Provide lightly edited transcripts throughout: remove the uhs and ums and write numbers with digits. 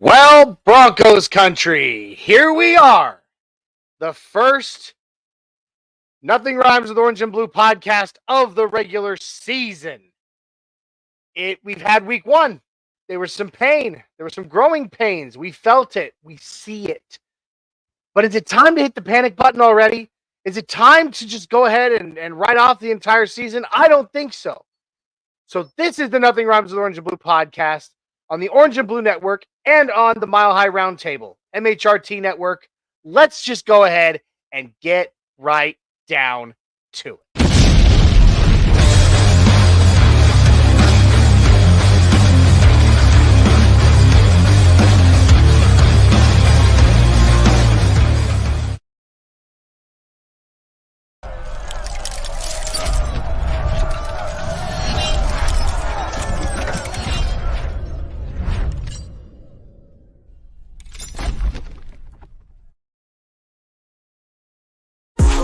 Well, Broncos Country, here we are. The first Nothing Rhymes with Orange and Blue podcast of the regular season. We've had week one. There was some pain. There were some growing pains. We felt it. We see it. But is it time to hit the panic button already? Is it time to just go ahead and write off the entire season? I don't think so. So this is the Nothing Rhymes with Orange and Blue podcast on the Orange and Blue Network and on the Mile High Roundtable, MHRT Network. Let's just go ahead and get right down to it.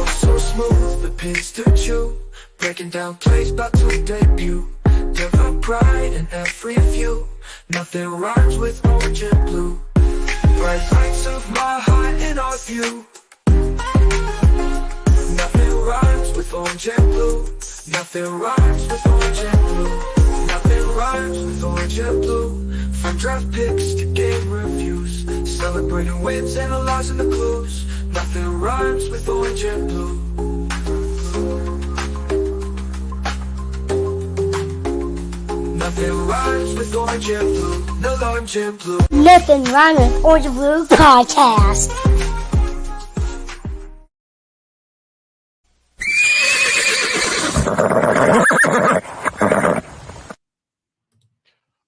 So smooth, the pins to chew, breaking down plays about to debut. Devil pride in every view, nothing rhymes with orange and blue. Bright lights of my heart in our view. Nothing rhymes with orange and blue. Nothing rhymes with orange and blue. Nothing rhymes with orange and blue. From draft picks to game reviews, celebrating wins and the lies and the clues. Nothing rhymes with orange and blue. Nothing rhymes with orange and blue. No orange and blue. Nothing Rhymes with Orange and Blue podcast.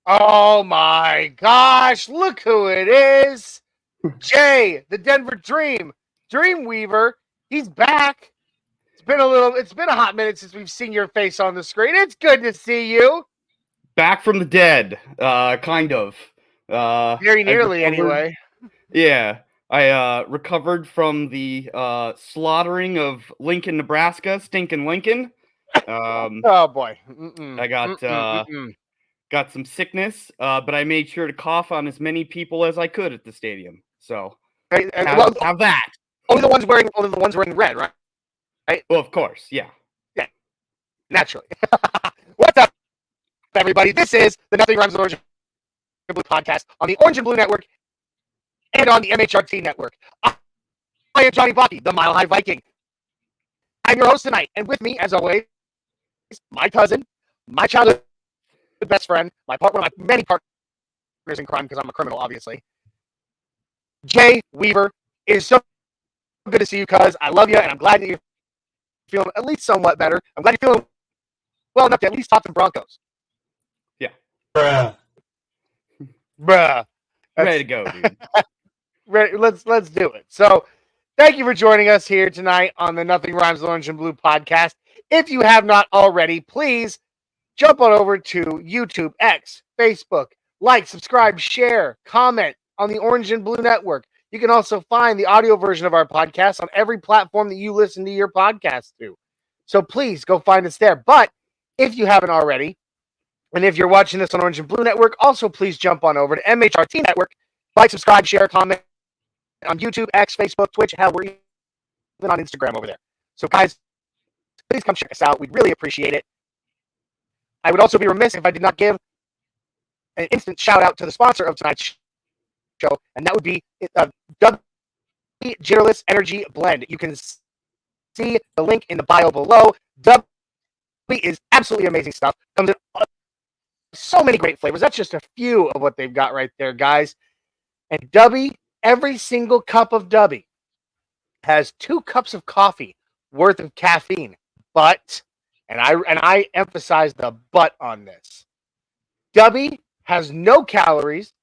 Oh my gosh, look who it is. Jay, the Denver Dreamweaver. He's back. It's been a hot minute since we've seen your face on the screen. It's good to see you. Back from the dead, kind of. Very nearly, anyway. Yeah, I recovered from the slaughtering of Lincoln, Nebraska, stinking Lincoln. Oh boy, I got some sickness, but I made sure to cough on as many people as I could at the stadium. So have that. Only the ones wearing red, right? Right. Well, of course, yeah. Naturally. What's up, everybody? This is the Nothing Rhymes with Orange and Blue podcast on the Orange and Blue Network and on the MHRT Network. I am Johnny Baki, the Mile High Viking. I'm your host tonight, and with me, as always, my cousin, my childhood best friend, one of my many partners in crime, because I'm a criminal, obviously. Jay Weaver. It is so good to see you, cuz I love you, and I'm glad that you're feeling at least somewhat better. I'm glad you're feeling well enough to at least talk to the Broncos. Yeah. Bruh. Ready to go, dude. Ready, let's do it. So, thank you for joining us here tonight on the Nothing Rhymes with Orange and Blue podcast. If you have not already, please jump on over to YouTube, X, Facebook, like, subscribe, share, comment on the Orange and Blue Network. You can also find the audio version of our podcast on every platform that you listen to your podcast to. So please go find us there. But if you haven't already, and if you're watching this on Orange and Blue Network, also please jump on over to MHRT Network, like, subscribe, share, comment on YouTube, X, Facebook, Twitch. Hell, we're even on Instagram over there. So guys, please come check us out. We'd really appreciate it. I would also be remiss if I did not give an instant shout out to the sponsor of tonight's show, and that would be W Jitterless Energy Blend. You can see the link in the bio below. W is absolutely amazing stuff. Comes in so many great flavors. That's just a few of what they've got right there, guys. And every single cup of W has 2 cups of coffee worth of caffeine. But, and I emphasize the but on this, W has no calories.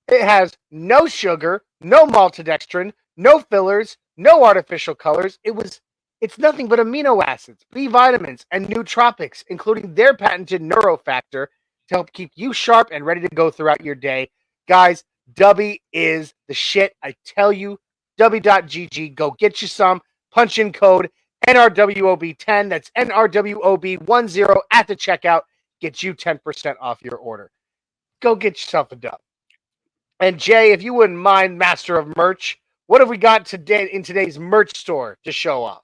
It has no sugar, no maltodextrin, no fillers, no artificial colors. It's nothing but amino acids, B vitamins, and nootropics, including their patented neurofactor to help keep you sharp and ready to go throughout your day. Guys, W is the shit. I tell you, W.GG. Go get you some. Punch in code NRWOB10. That's NRWOB10 at the checkout. Get you 10% off your order. Go get yourself a dub. And Jay, if you wouldn't mind, master of merch, what have we got today in today's merch store to show off?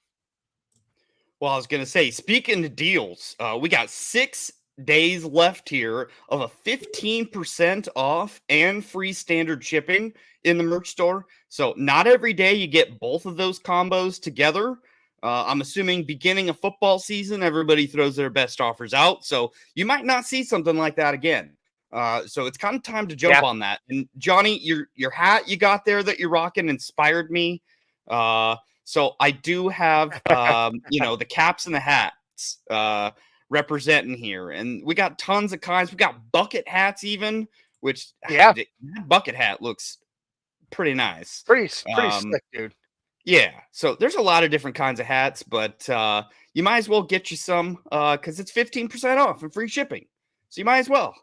Well, I was going to say, speaking of deals, we got 6 days left here of a 15% off and free standard shipping in the merch store. So not every day you get both of those combos together. I'm assuming beginning of football season, everybody throws their best offers out. So you might not see something like that again. So it's kind of time to jump on that. And Johnny, your hat you got there that you're rocking inspired me. So I do have, the caps and the hats representing here. And we got tons of kinds. We got bucket hats even, which that bucket hat looks pretty nice. Pretty slick, dude. Yeah. So there's a lot of different kinds of hats, but you might as well get you some because it's 15% off and free shipping. So you might as well.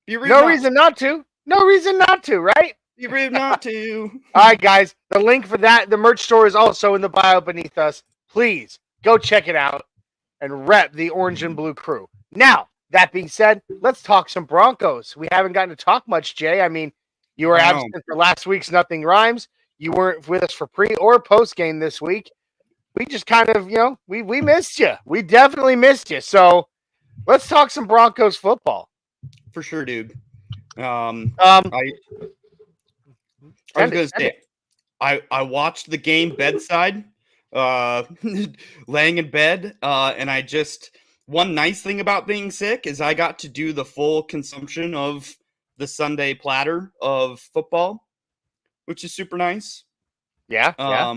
No reason not to. No reason not to, right? Be rude not to. All right, guys. The link for that, the merch store, is also in the bio beneath us. Please go check it out and rep the orange and blue crew. Now, that being said, let's talk some Broncos. We haven't gotten to talk much, Jay. I mean, you were absent for last week's Nothing Rhymes. You weren't with us for pre or post game this week. We just kind of, we missed you. We definitely missed you. So let's talk some Broncos football. For sure, dude. I was going to say, I watched the game bedside, laying in bed, and one nice thing about being sick is I got to do the full consumption of the Sunday platter of football, which is super nice. Yeah.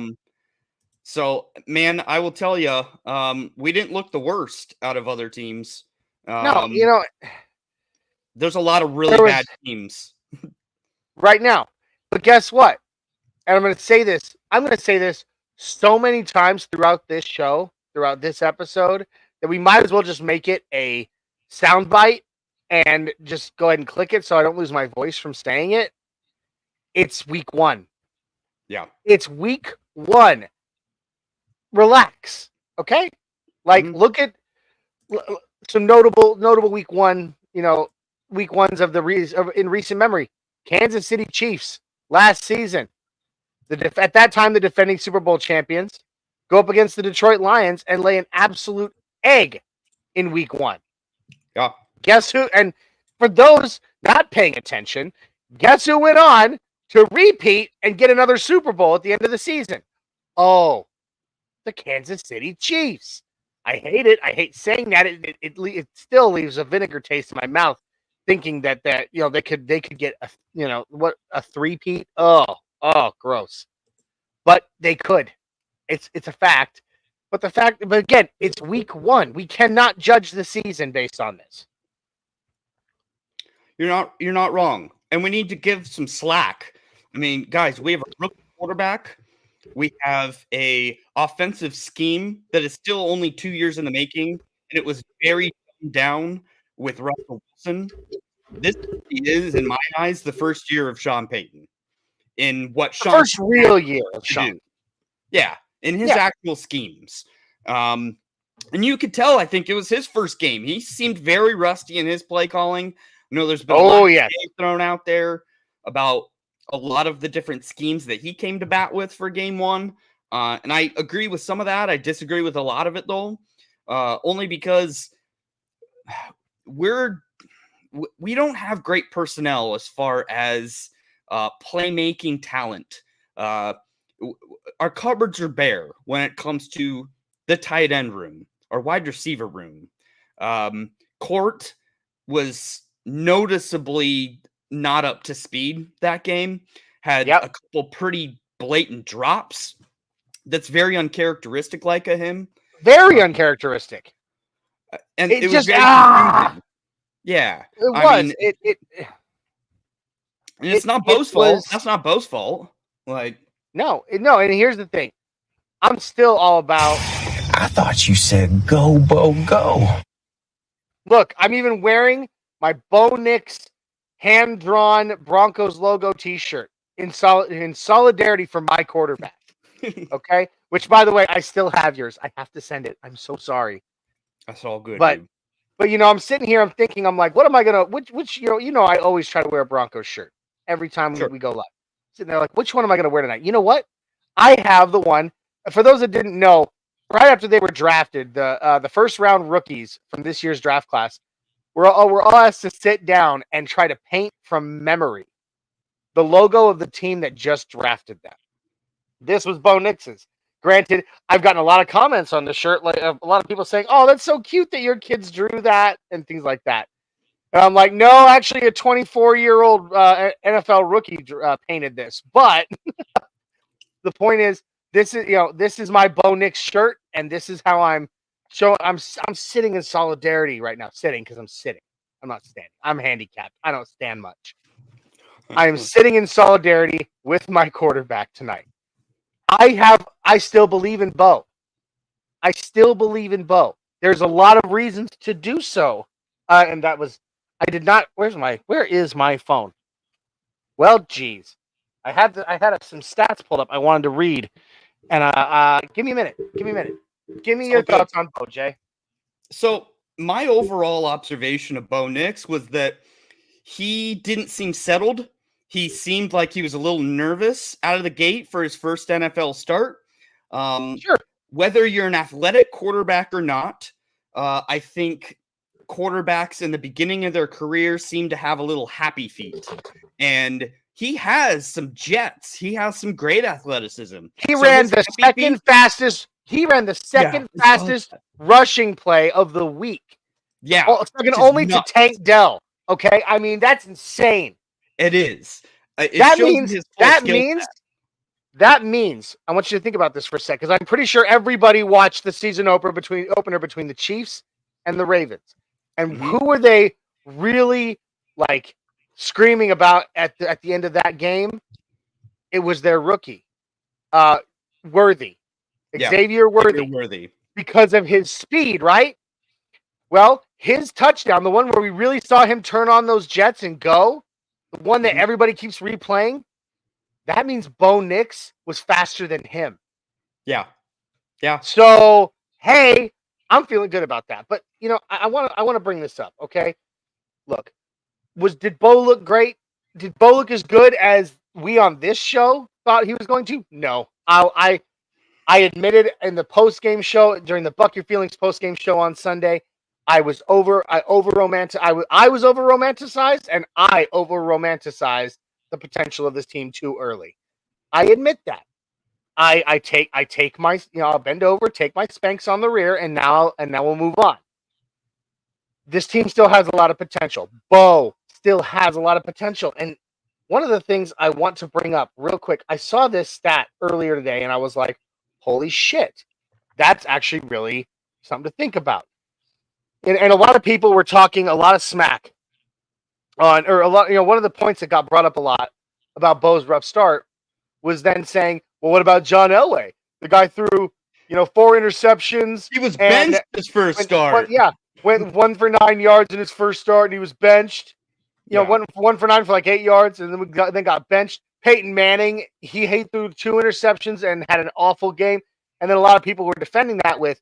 So, man, I will tell you, we didn't look the worst out of other teams. No, there's a lot of really bad teams right now. But guess what? And I'm going to say this so many times throughout this show, throughout this episode, that we might as well just make it a soundbite and just go ahead and click it so I don't lose my voice from saying it. It's week 1. Yeah. It's week 1. Relax. Okay? Like, look at some notable week 1, week 1s of in recent memory. Kansas City Chiefs last season. At that time, the defending Super Bowl champions go up against the Detroit Lions and lay an absolute egg in week 1. Yeah. Guess who? And for those not paying attention, guess who went on to repeat and get another Super Bowl at the end of the season? Oh, the Kansas City Chiefs. I hate it. I hate saying that. It still leaves a vinegar taste in my mouth, thinking that they could get a three-peat. Oh, gross. But they could. It's a fact. But again, it's week 1. We cannot judge the season based on this. You're not wrong. And we need to give some slack. I mean, guys, we have a rookie quarterback. We have a offensive scheme that is still only 2 years in the making, and it was very down with Russell Wilson. This is, in my eyes, the first year of Sean Payton. In what Sean first real year of Sean. Yeah, in his actual schemes. And you could tell, I think it was his first game. He seemed very rusty in his play calling. I know there's been a lot of thrown out there about a lot of the different schemes that he came to bat with for game 1. And I agree with some of that. I disagree with a lot of it, though, only because we don't have great personnel as far as playmaking talent. Our cupboards are bare when it comes to the tight end room or wide receiver room. Court was noticeably not up to speed that game. Had a couple pretty blatant drops. That's very uncharacteristic like of him. Very uncharacteristic. And it was very confusing. Yeah. It was. And it's not Bo's fault. That's not Bo's fault. No. And here's the thing. I'm still all about. I thought you said go, Bo, go. Look, I'm even wearing my Bo Nix hand-drawn Broncos logo T-shirt in solidarity for my quarterback. Okay? Which, by the way, I still have yours. I have to send it. I'm so sorry. That's all good. But I'm sitting here. I'm thinking. I'm like, what am I gonna? Which I always try to wear a Broncos shirt. every time Sure. we go live. Sitting there like, which one am I going to wear tonight? You know what? I have the one. For those that didn't know, right after they were drafted, the first round rookies from this year's draft class were all asked to sit down and try to paint from memory the logo of the team that just drafted them. This was Bo Nix's. Granted, I've gotten a lot of comments on the shirt, like a lot of people saying, "Oh, that's so cute that your kids drew that," and things like that. And I'm like, no, actually, a 24-year-old NFL rookie painted this. But the point is, this is my Bo Nix shirt, and this is how I'm showing. I'm sitting in solidarity right now, sitting because I'm sitting. I'm not standing. I'm handicapped. I don't stand much. I am sitting in solidarity with my quarterback tonight. I still believe in Bo. I still believe in Bo. There's a lot of reasons to do so. And that was, I did not, where is my phone? Well, geez. I had some stats pulled up I wanted to read. And give me a minute. Give me your thoughts on Bo, Jay. So my overall observation of Bo Nix was that he didn't seem settled. He seemed like he was a little nervous out of the gate for his first NFL start. Sure. Whether you're an athletic quarterback or not, I think quarterbacks in the beginning of their career seem to have a little happy feet. And he has some jets. He has some great athleticism. He ran the second fastest rushing play of the week. Yeah. Second only to Tank Dell. Okay? I mean, that's insane. It is. That means I want you to think about this for a sec, because I'm pretty sure everybody watched the season opener between the Chiefs and the Ravens. And who were they really like screaming about at the end of that game? It was their rookie, Worthy. Xavier Worthy. Because of his speed, right? Well, his touchdown, the one where we really saw him turn on those jets and go, the one that everybody keeps replaying, that means Bo Nix was faster than him. Yeah. So, hey, I'm feeling good about that. But, I want to bring this up, okay? Look, did Bo look great? Did Bo look as good as we on this show thought he was going to? No. I admitted in the post-game show, during the Buck Your Feelings post-game show on Sunday, I was over-romanticized, and I over-romanticized the potential of this team too early. I admit that. I take my, I'll bend over, take my Spanx on the rear, and now we'll move on. This team still has a lot of potential. Bo still has a lot of potential. And one of the things I want to bring up real quick, I saw this stat earlier today, and I was like, holy shit, that's actually really something to think about. And a lot of people were talking a lot of smack on, or a lot, one of the points that got brought up a lot about Bo's rough start was then saying, well, what about John Elway? The guy threw, 4 interceptions. He was benched his first start. Went 1 for 9 yards in his first start, and he was benched. One for 9 for like 8 yards, and then got benched. Peyton Manning, he threw 2 interceptions and had an awful game. And then a lot of people were defending that with,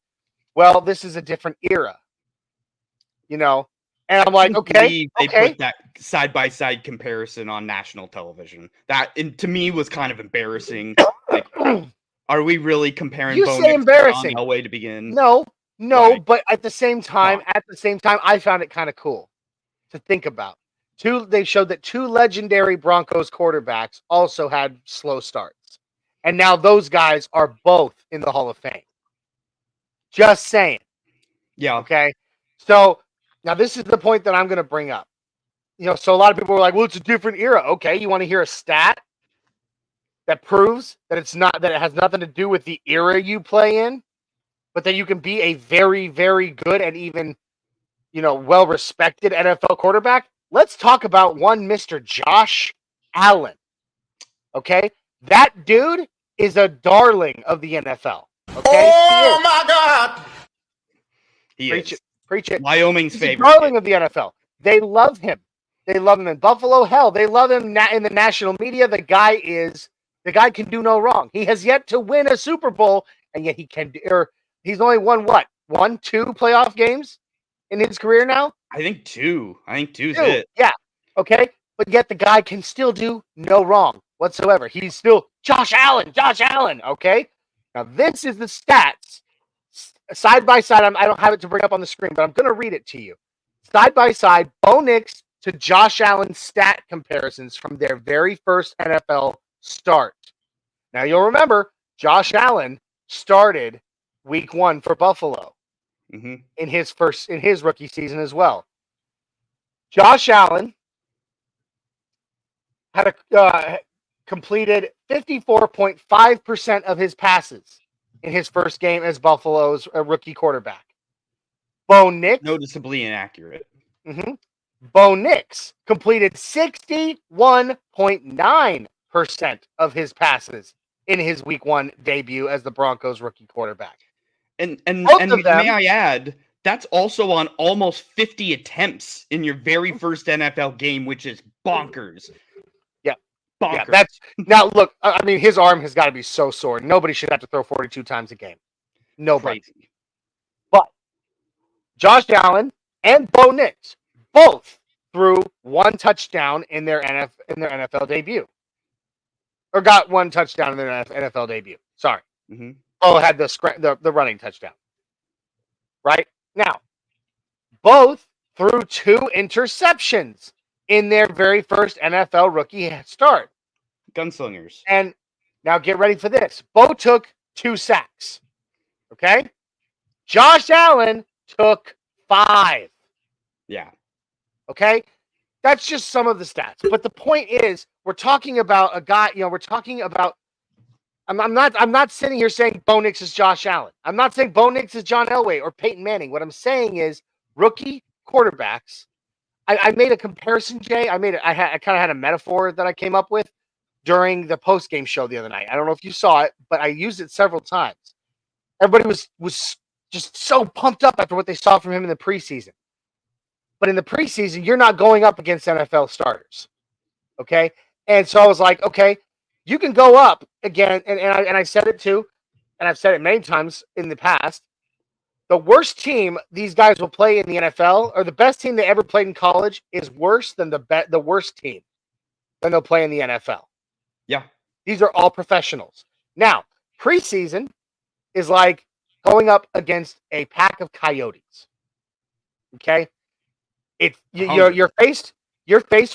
well, this is a different era. And I'm like, okay. They put that side-by-side comparison on national television. That, to me, was kind of embarrassing. Like, are we really comparing Bo Nix to John Elway to begin? No, right. But at the same time, I found it kind of cool to think about. They showed that 2 legendary Broncos quarterbacks also had slow starts. And now those guys are both in the Hall of Fame. Just saying. Yeah. Okay. So now this is the point that I'm going to bring up. So a lot of people were like, well, it's a different era. Okay. You want to hear a stat that proves that that it has nothing to do with the era you play in, but that you can be a very, very good and even, well-respected NFL quarterback? Let's talk about one Mr. Josh Allen. Okay? That dude is a darling of the NFL. Okay? Oh, my God! Preach it. Wyoming's He's favorite. A darling of the NFL. They love him. They love him in Buffalo. Hell, they love him in the national media. The guy can do no wrong. He has yet to win a Super Bowl, and yet he's only won what? 1, 2 playoff games in his career now? I think 2. I think 2's it. Yeah. Okay. but yet the guy can still do no wrong whatsoever. He's still Josh Allen, okay? Now, this is the stats side by side. I don't have it to bring up on the screen, but I'm going to read it to you. Side by side, Bo Nix to Josh Allen stat comparisons from their very first NFL start. Now, you'll remember Josh Allen started week 1 for Buffalo in his rookie season as well. Josh Allen had completed 54.5% of his passes in his first game as Buffalo's rookie quarterback. Bo Nix, noticeably inaccurate. Bo Nix completed 61.9% of his passes in his week 1 debut as the Broncos rookie quarterback. And may I add, that's also on almost 50 attempts in your very first NFL game, which is bonkers. Yeah. Bonkers. Yeah, now look, I mean, his arm has got to be so sore. Nobody should have to throw 42 times a game. Nobody. Crazy. But Josh Allen and Bo Nix both threw 1 touchdown in their NFL debut. Or got 1 touchdown in their NFL debut. Sorry. Bo had the running touchdown. Right? Now, both threw 2 interceptions in their very first NFL rookie start. Gunslingers. And now get ready for this. Bo took 2 sacks. Okay? Josh Allen took 5. Yeah. Okay? That's just some of the stats. But the point is, we're talking about a guy, we're talking about I'm not sitting here saying Bo Nix is Josh Allen. I'm not saying Bo Nix is John Elway or Peyton Manning. What I'm saying is rookie quarterbacks. I made a comparison, Jay. I kind of had a metaphor that I came up with during the post-game show the other night. I don't know if you saw it, but I used it several times. Everybody was just so pumped up after what they saw from him in the preseason. But in the preseason, you're not going up against NFL starters. Okay? And so I was like, okay, you can go up again, and I said it too, and I've said it many times in the past. The worst team these guys will play in the NFL, or the best team they ever played in college, is worse than the worst team than they'll play in the NFL. Yeah. These are all professionals. Now, preseason is like going up against a pack of coyotes. Okay? You're faced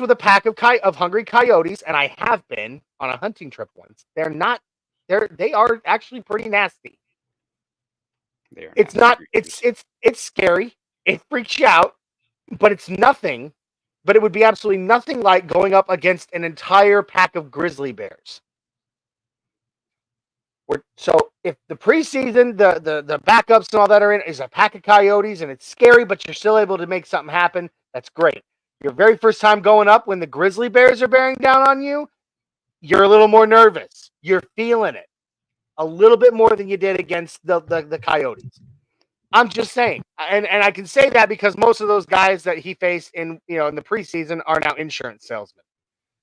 with a pack of hungry coyotes, and I have been on a hunting trip once. They are actually pretty nasty. It's scary. It freaks you out, but it's nothing. But it would be absolutely nothing like going up against an entire pack of grizzly bears. So if the preseason, the backups and all that are in is a pack of coyotes and it's scary, but you're still able to make something happen, that's great. Your very first time going up when the grizzly bears are bearing down on you, you're a little more nervous. You're feeling it a little bit more than you did against the coyotes. I'm just saying. And I can say that because most of those guys that he faced in the preseason are now insurance salesmen.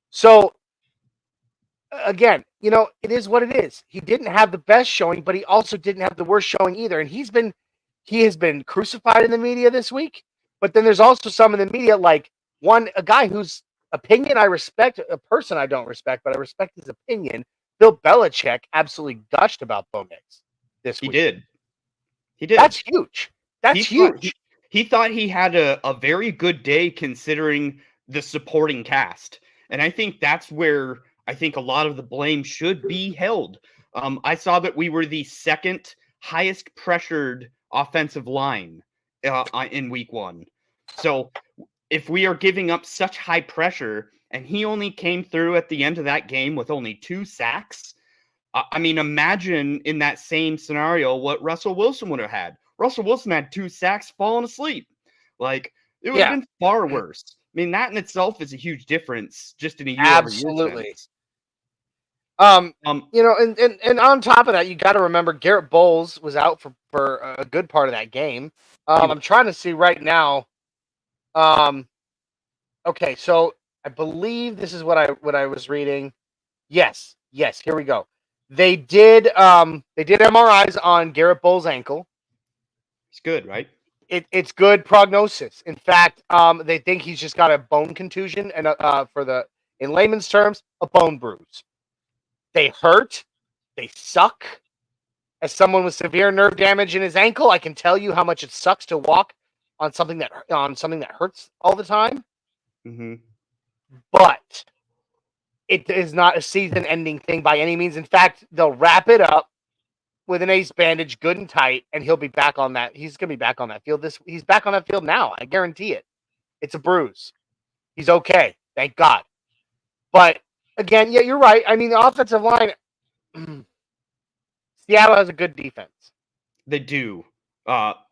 So again, it is what it is. He didn't have the best showing, but he also didn't have the worst showing either. And he has been crucified in the media this week. But then there's also some in the media, like a guy whose opinion I respect, a person I don't respect, but I respect his opinion. Bill Belichick absolutely gushed about Bo Nix this week. He did. That's huge. That's huge. He thought he had a very good day considering the supporting cast. And I think that's where I think a lot of the blame should be held. I saw that we were the second highest pressured offensive line in week 1. So if we are giving up such high pressure and he only came through at the end of that game with only 2 sacks, I mean, imagine in that same scenario what Russell Wilson would have had. Russell Wilson had 2 sacks falling asleep. Like, it would have been far worse. I mean, that in itself is a huge difference just in a year. Absolutely. And on top of that, you got to remember Garrett Bowles was out for a good part of that game. I'm trying to see right now. Okay, so I believe this is what I was reading. Yes, here we go. They did MRIs on Garrett Bowles' ankle. It's good, right? It's good prognosis. In fact, they think he's just got a bone contusion, and in layman's terms, a bone bruise. They hurt. They suck. As someone with severe nerve damage in his ankle, I can tell you how much it sucks to walk on something that hurts all the time. Mm-hmm. But it is not a season-ending thing by any means. In fact, they'll wrap it up with an ace bandage, good and tight, and he'll be back on that. He's going to be back on that field. He's back on that field now. I guarantee it. It's a bruise. He's okay. Thank God. But again, yeah, you're right. I mean, the offensive line, Seattle has a good defense. They do.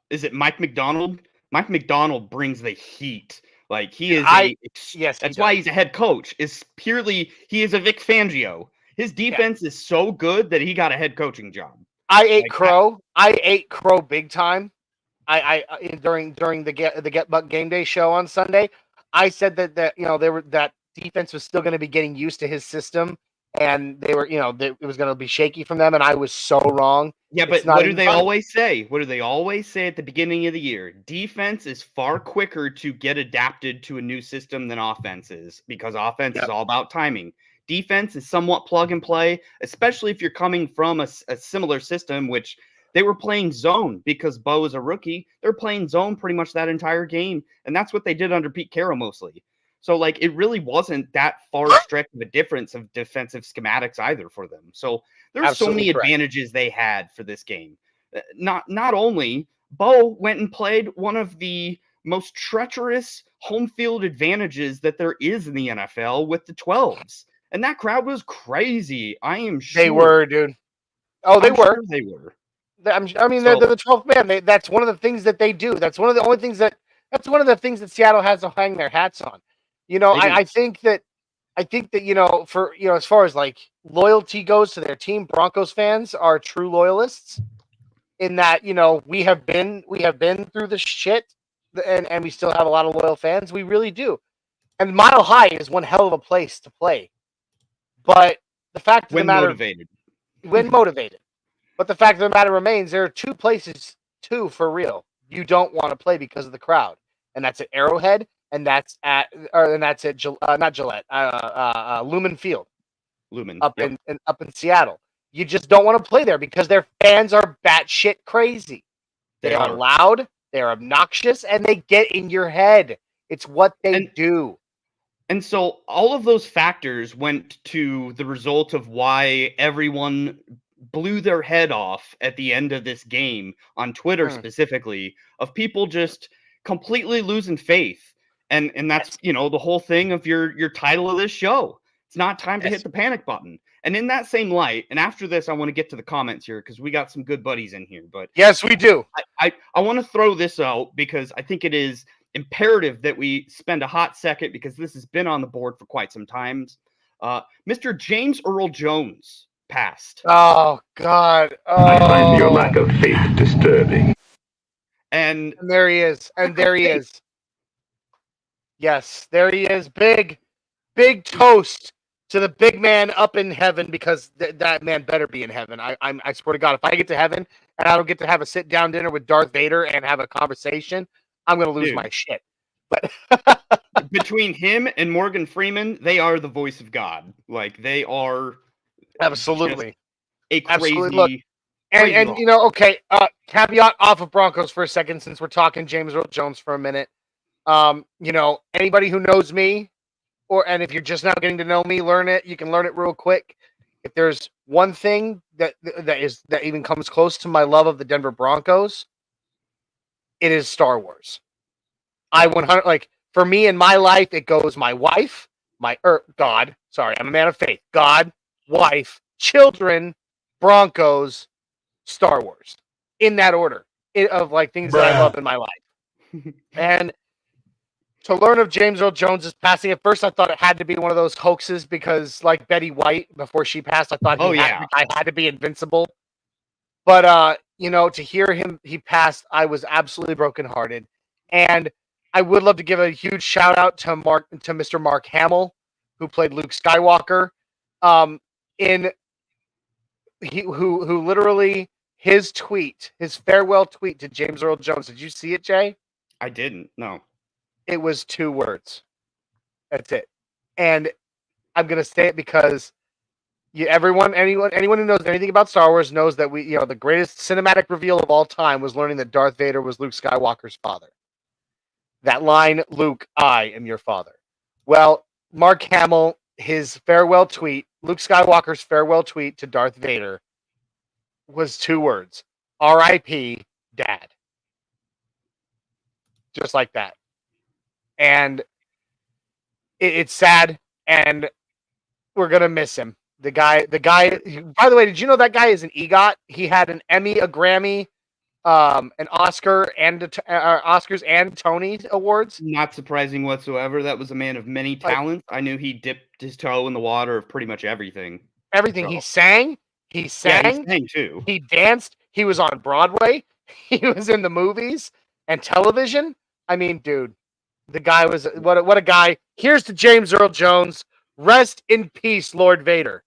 Is it Mike McDonald? Mike McDonald brings the heat. Like he is yes, that's why he's a head coach. He is a Vic Fangio. His defense is so good that he got a head coaching job. I ate crow big time. During the Get Buck Game Day show on Sunday, I said that that defense was still going to be getting used to his system, and they were it was going to be shaky from them, and I was so wrong. Yeah, but what do they always say? What do they always say at the beginning of the year? Defense is far quicker to get adapted to a new system than offense is, because offense is all about timing. Defense is somewhat plug and play, especially if you're coming from a similar system, which they were playing zone because Bo is a rookie. They're playing zone pretty much that entire game, and that's what they did under Pete Carroll mostly. So, like, it really wasn't that far stretch of a difference of defensive schematics either for them. So there's so many advantages they had for this game. Not only Bo went and played one of the most treacherous home field advantages that there is in the NFL with the 12s. And that crowd was crazy. I am sure. They were, dude. Oh, they were. Sure they were. I mean, they're the 12th man. That's one of the things that they do. That's one of the things that Seattle has to hang their hats on. I think that for as far as like loyalty goes to their team, Broncos fans are true loyalists. In that we have been through the shit, and we still have a lot of loyal fans. We really do. And Mile High is one hell of a place to play. But the fact of the matter, when motivated. But the fact of the matter remains, there are two places, for real, you don't want to play because of the crowd, and that's at Arrowhead, and that's at not Gillette, Lumen Field, up in Seattle. You just don't want to play there because their fans are batshit crazy. They are loud, they're obnoxious, and they get in your head. It's what they do. And so all of those factors went to the result of why everyone blew their head off at the end of this game on Twitter specifically, of people just completely losing faith. And that's, the whole thing of your title of this show. It's not time to hit the panic button. And in that same light, and after this, I want to get to the comments here because we got some good buddies in here. But yes, we do. I want to throw this out because I think it is imperative that we spend a hot second, because this has been on the board for quite some time. Mr. James Earl Jones passed. Oh, God. Oh. I find your lack of faith disturbing. And there he is. And there he is. Yes, there he is. Big toast to the big man up in heaven, because that man better be in heaven. I swear to God, if I get to heaven and I don't get to have a sit-down dinner with Darth Vader and have a conversation, I'm going to lose my shit. But between him and Morgan Freeman, they are the voice of God. Like, they are absolutely a crazy. Look, and okay. Caveat off of Broncos for a second, since we're talking James Earl Jones for a minute. Anybody who knows me, and if you're just now getting to know me, learn it. You can learn it real quick. If there's one thing that even comes close to my love of the Denver Broncos, it is Star Wars. For me in my life, it goes my wife, God. Sorry, I'm a man of faith. God, wife, children, Broncos, Star Wars, in that order of things that I love in my life. And to learn of James Earl Jones's passing, at first I thought it had to be one of those hoaxes, because like Betty White before she passed, I thought I had to be invincible. But to hear he passed, I was absolutely brokenhearted. And I would love to give a huge shout out to Mr. Mark Hamill, who played Luke Skywalker, who literally his tweet, his farewell tweet to James Earl Jones. Did you see it, Jay? I didn't. No. It was 2 words. That's it. And I'm gonna say it because anyone who knows anything about Star Wars knows that the greatest cinematic reveal of all time was learning that Darth Vader was Luke Skywalker's father. That line, Luke, I am your father. Well, Mark Hamill, his farewell tweet, Luke Skywalker's farewell tweet to Darth Vader was 2 words. R.I.P. Dad. Just like that. And it's sad, and we're going to miss him. The guy, by the way, did you know that guy is an EGOT? He had an Emmy, a Grammy, an Oscar, and Oscars and Tony Awards. Not surprising whatsoever. That was a man of many talents. I knew he dipped his toe in the water of pretty much everything. Everything. So. He sang. Yeah, he sang too. He danced. He was on Broadway. He was in the movies and television. I mean, dude, the guy was what a guy. Here's to James Earl Jones. Rest in peace, Lord Vader.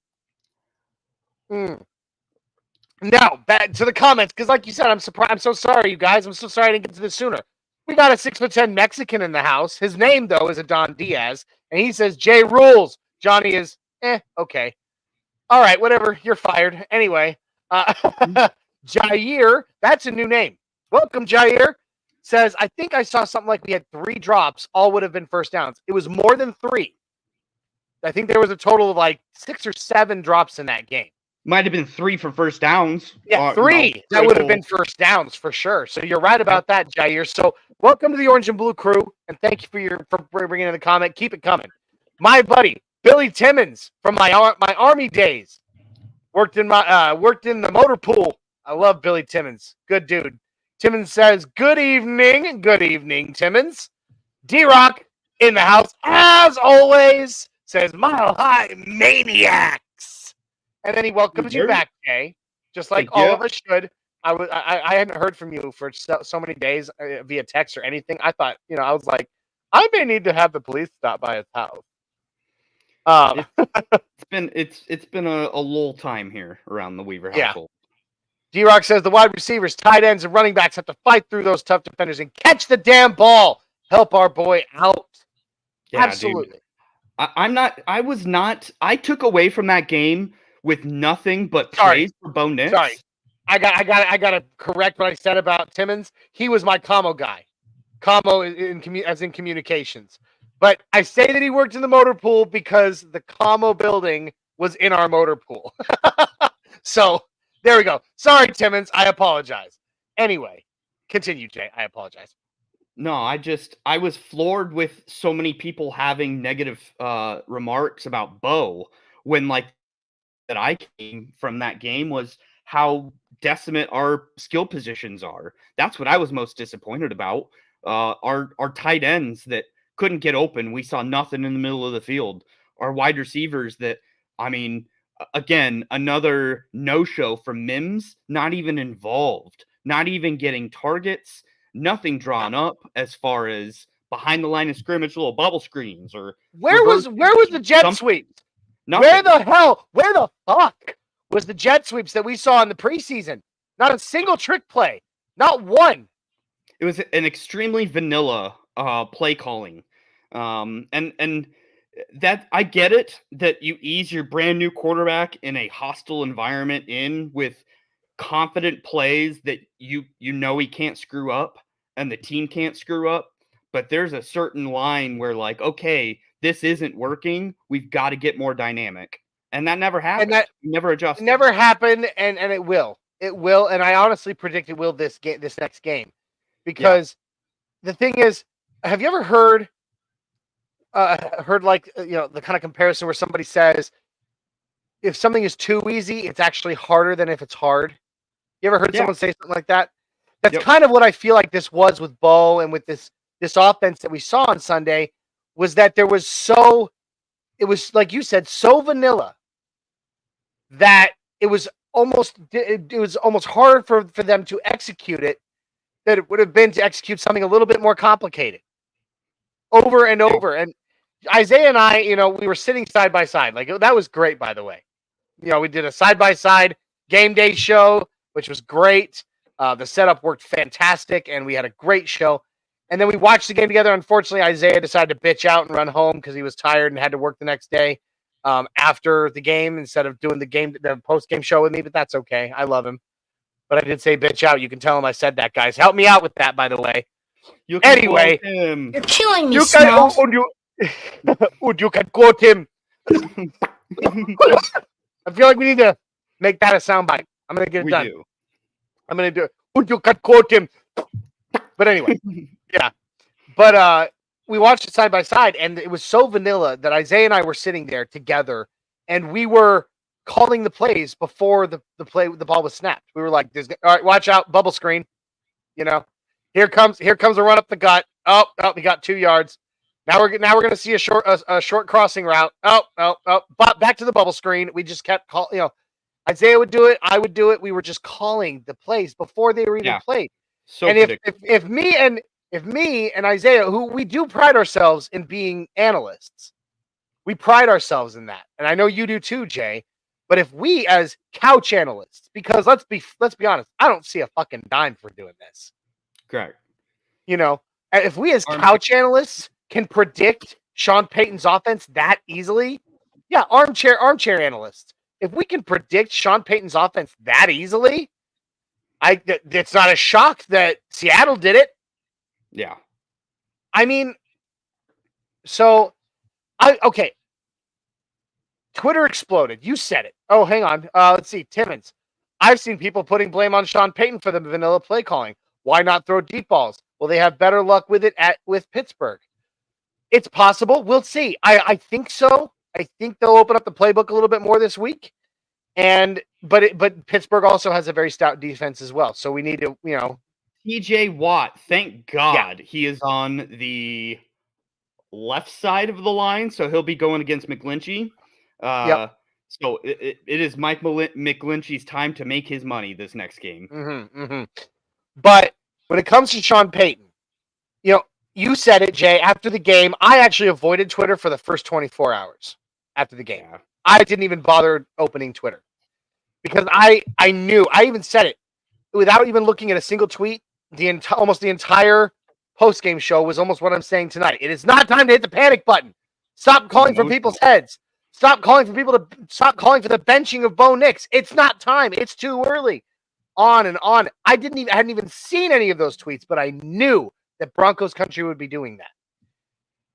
Now, back to the comments, because like you said, I'm surprised. I'm so sorry, you guys. I'm so sorry I didn't get to this sooner. We got a 6'10" Mexican in the house. His name, though, is Adon Diaz, and he says, Jay rules. Johnny is, okay. All right, whatever. You're fired. Anyway, Jair, that's a new name. Welcome, Jair. Says, I think I saw something like we had 3 drops. All would have been first downs. It was more than 3. I think there was a total of like 6 or 7 drops in that game. Might have been 3 for first downs. Yeah, 3. That would have been first downs for sure. So you're right about that, Jair. So welcome to the Orange and Blue crew, and thank you for bringing in the comment. Keep it coming. My buddy Billy Timmons from my Army days worked in the motor pool. I love Billy Timmons. Good dude. Timmons says, good evening, Timmons. D-Rock in the house as always. Says Mile High Maniacs. And then he welcomes you back, Jay, just like all of us should. I hadn't heard from you for so many days via text or anything. I thought, I was like, I may need to have the police stop by his house. It's been a lull time here around the Weaver household. Yeah. D-Rock says the wide receivers, tight ends, and running backs have to fight through those tough defenders and catch the damn ball. Help our boy out. Yeah, absolutely. Dude. I took away from that game with nothing but praise for Bo Nix. Sorry. I got to correct what I said about Timmons. He was my commo guy. Commo as in communications. But I say that he worked in the motor pool because the commo building was in our motor pool. So there we go. Sorry, Timmons. I apologize. Anyway, continue, Jay. I apologize. No, I was floored with so many people having negative remarks about Bo when that I came from that game was how decimate our skill positions are. That's what I was most disappointed about. Our tight ends that couldn't get open. We saw nothing in the middle of the field. Our wide receivers that, again, another no-show from Mims, not even involved, not even getting targets, nothing drawn up as far as behind the line of scrimmage, little bubble screens or where was the jet sweeps? Nothing. Where the fuck was the jet sweeps that we saw in the preseason? Not a single trick play, not one. It was an extremely vanilla play calling, and that I get it that you ease your brand new quarterback in a hostile environment in with confident plays that you know he can't screw up and the team can't screw up, but there's a certain line where okay, this isn't working, we've got to get more dynamic, and that never happened. And that never adjusted. Never happened, and it will, and I honestly predict it will this next game, because the thing is, have you ever heard the kind of comparison where somebody says if something is too easy, it's actually harder than if it's hard? You ever heard someone say something like that? That's kind of what I feel like this was with Bo and with this offense that we saw on Sunday, was that it was like you said, so vanilla that it was almost harder for them to execute it than it would have been to execute something a little bit more complicated over and over. And Isaiah and I, we were sitting side by side. That was great, by the way. We did a side by side game day show. which was great. The setup worked fantastic, and we had a great show. And then we watched the game together. Unfortunately, Isaiah decided to bitch out and run home because he was tired and had to work the next day after the game instead of doing the post-game show with me, but that's okay. I love him. But I did say bitch out. You can tell him I said that, guys. Help me out with that, by the way. Anyway. You're killing me, You Smells. you can quote him. I feel like we need to make that a soundbite. I'm going to get it done. Do. I'm going to do it. You can quote him. But anyway, yeah. But we watched it side by side, and it was so vanilla that Isaiah and I were sitting there together, and we were calling the plays before the ball was snapped. We were like, all right, watch out, bubble screen. You know, here comes a run up the gut. Oh, we got 2 yards. Now we're going to see a short crossing route. Oh, but back to the bubble screen. We just kept calling. Isaiah would do it. I would do it. We were just calling the plays before they were even played. So and if me and Isaiah, who we do pride ourselves in being analysts, we pride ourselves in that, and I know you do too, Jay. But if we as couch analysts, because let's be honest, I don't see a fucking dime for doing this. Correct. If we as couch analysts can predict Sean Payton's offense that easily, yeah, armchair analysts. If we can predict Sean Payton's offense that easily, it's not a shock that Seattle did it. Yeah. I mean, okay. Twitter exploded. You said it. Oh, hang on. Let's see. Timmons. I've seen people putting blame on Sean Payton for the vanilla play calling. Why not throw deep balls? Will they have better luck with it with Pittsburgh? It's possible. We'll see. I think so. I think they'll open up the playbook a little bit more this week. But Pittsburgh also has a very stout defense as well. So we need to, TJ Watt, thank God he is on the left side of the line, so he'll be going against McGlinchey. So it is Mike McGlinchey's time to make his money this next game. But when it comes to Sean Payton, you said it, Jay, after the game. I actually avoided Twitter for the first 24 hours after the game. I didn't even bother opening Twitter because I knew, I even said it without even looking at a single tweet. Almost the entire post-game show was almost what I'm saying tonight. It is not time to hit the panic button. Stop calling for people's heads. Stop calling for the benching of Bo Nix. It's not time. It's too early. On and on. I hadn't even seen any of those tweets, but I knew that Broncos Country would be doing that.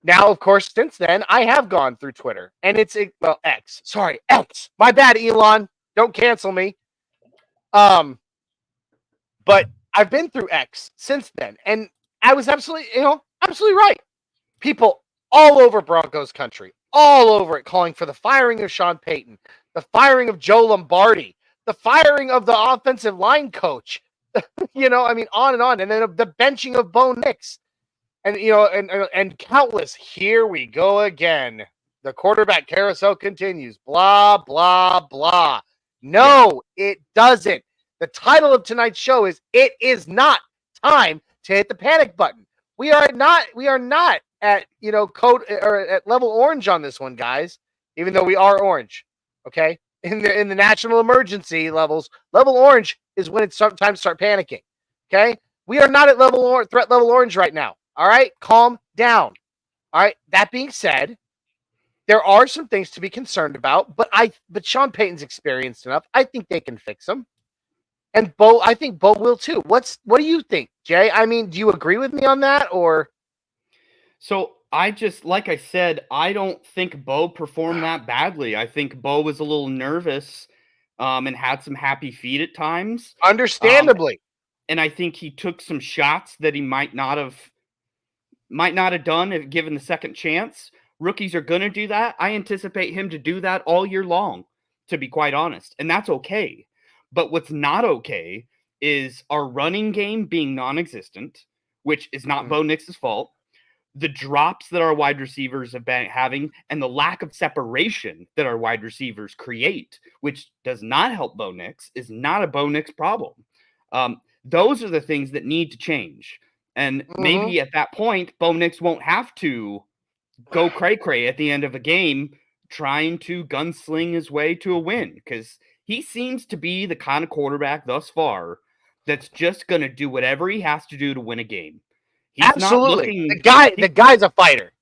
Now, of course, since then, I have gone through Twitter, and X. Sorry, X. My bad, Elon. Don't cancel me. But I've been through X since then, and I was absolutely right. People all over Broncos Country, all over it, calling for the firing of Sean Payton, the firing of Joe Lombardi, the firing of the offensive line coach. On and on, and then the benching of Bo Nix. And countless. Here we go again. The quarterback carousel continues. Blah, blah, blah. No, it doesn't. The title of tonight's show is "It is not time to hit the panic button." We are not at code or at level orange on this one, guys. Even though we are orange, okay. In the national emergency levels, level orange is when it's time to start panicking. Okay, we are not at threat level orange right now. All right, calm down. All right. That being said, there are some things to be concerned about, but Sean Payton's experienced enough. I think they can fix them, and I think Bo will too. What do you think, Jay? I mean, do you agree with me on that, or? So like I said, I don't think Bo performed that badly. I think Bo was a little nervous, and had some happy feet at times. Understandably. And I think he took some shots that he might not have done if given the second chance. Rookies are going to do that. I anticipate him to do that all year long, to be quite honest. And that's okay. But what's not okay is our running game being non-existent, which is not Bo Nix's fault. The drops that our wide receivers have been having and the lack of separation that our wide receivers create, which does not help Bo Nix, is not a Bo Nix problem. Those are the things that need to change. And maybe at that point, Bo Nix won't have to go cray-cray at the end of a game trying to gunsling his way to a win, because He seems to be the kind of quarterback thus far that's just going to do whatever he has to do to win a game. He's Absolutely. not The guy's a fighter.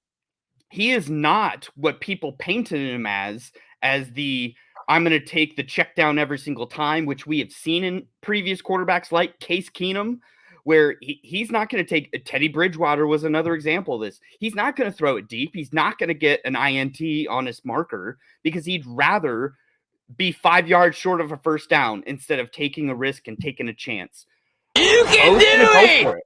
He is not what people painted him as the I'm going to take the check down every single time, which we have seen in previous quarterbacks like Case Keenum, where he's not going to take. Teddy Bridgewater was another example of this. He's not going to throw it deep. He's not going to get an INT on his marker because he'd rather be 5 yards short of a first down instead of taking a risk and taking a chance. You can do it.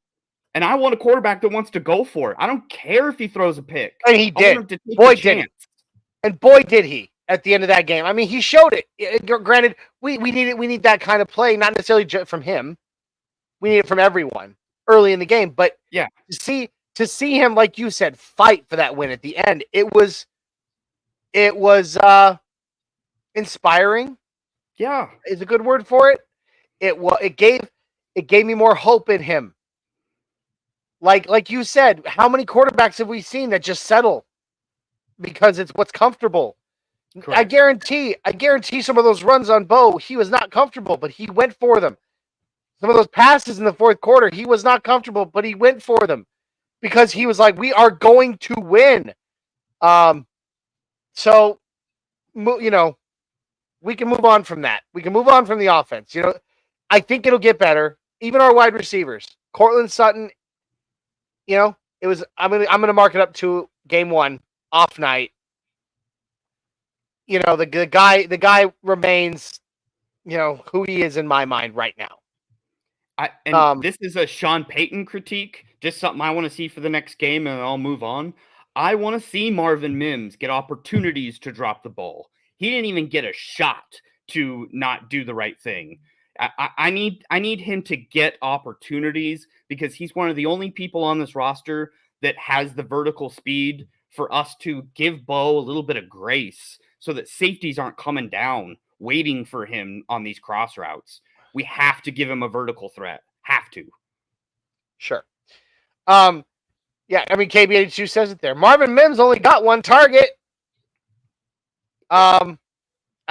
And I want a quarterback that wants to go for it. I don't care if he throws a pick. And he did. Boy, did he. And boy, did he at the end of that game. I mean, he showed it. Granted, we need that kind of play, not necessarily from him. We need it from everyone early in the game. But yeah, to see him, like you said, fight for that win at the end, it was inspiring. Yeah, is a good word for it. It gave me more hope in him. Like you said, how many quarterbacks have we seen that just settle because it's what's comfortable? Correct. I guarantee some of those runs on Bo, he was not comfortable, but he went for them. Some of those passes in the fourth quarter, he was not comfortable, but he went for them because he was like, we are going to win. So, you know, we can move on from that. We can move on from the offense. You know, I think it'll get better. Even our wide receivers, Cortland Sutton. You know, it was. I'm gonna mark it up to game 1 off night. You know, the guy remains, you know, who he is in my mind right now. This is a Sean Payton critique. Just something I want to see for the next game, and I'll move on. I want to see Marvin Mims get opportunities to drop the ball. He didn't even get a shot to not do the right thing. I need him to get opportunities because he's one of the only people on this roster that has the vertical speed for us to give Bo a little bit of grace so that safeties aren't coming down waiting for him on these cross routes. We have to give him a vertical threat. Have to. Sure. Yeah, I mean, KB82 says it there. Marvin Mims only got 1 target. I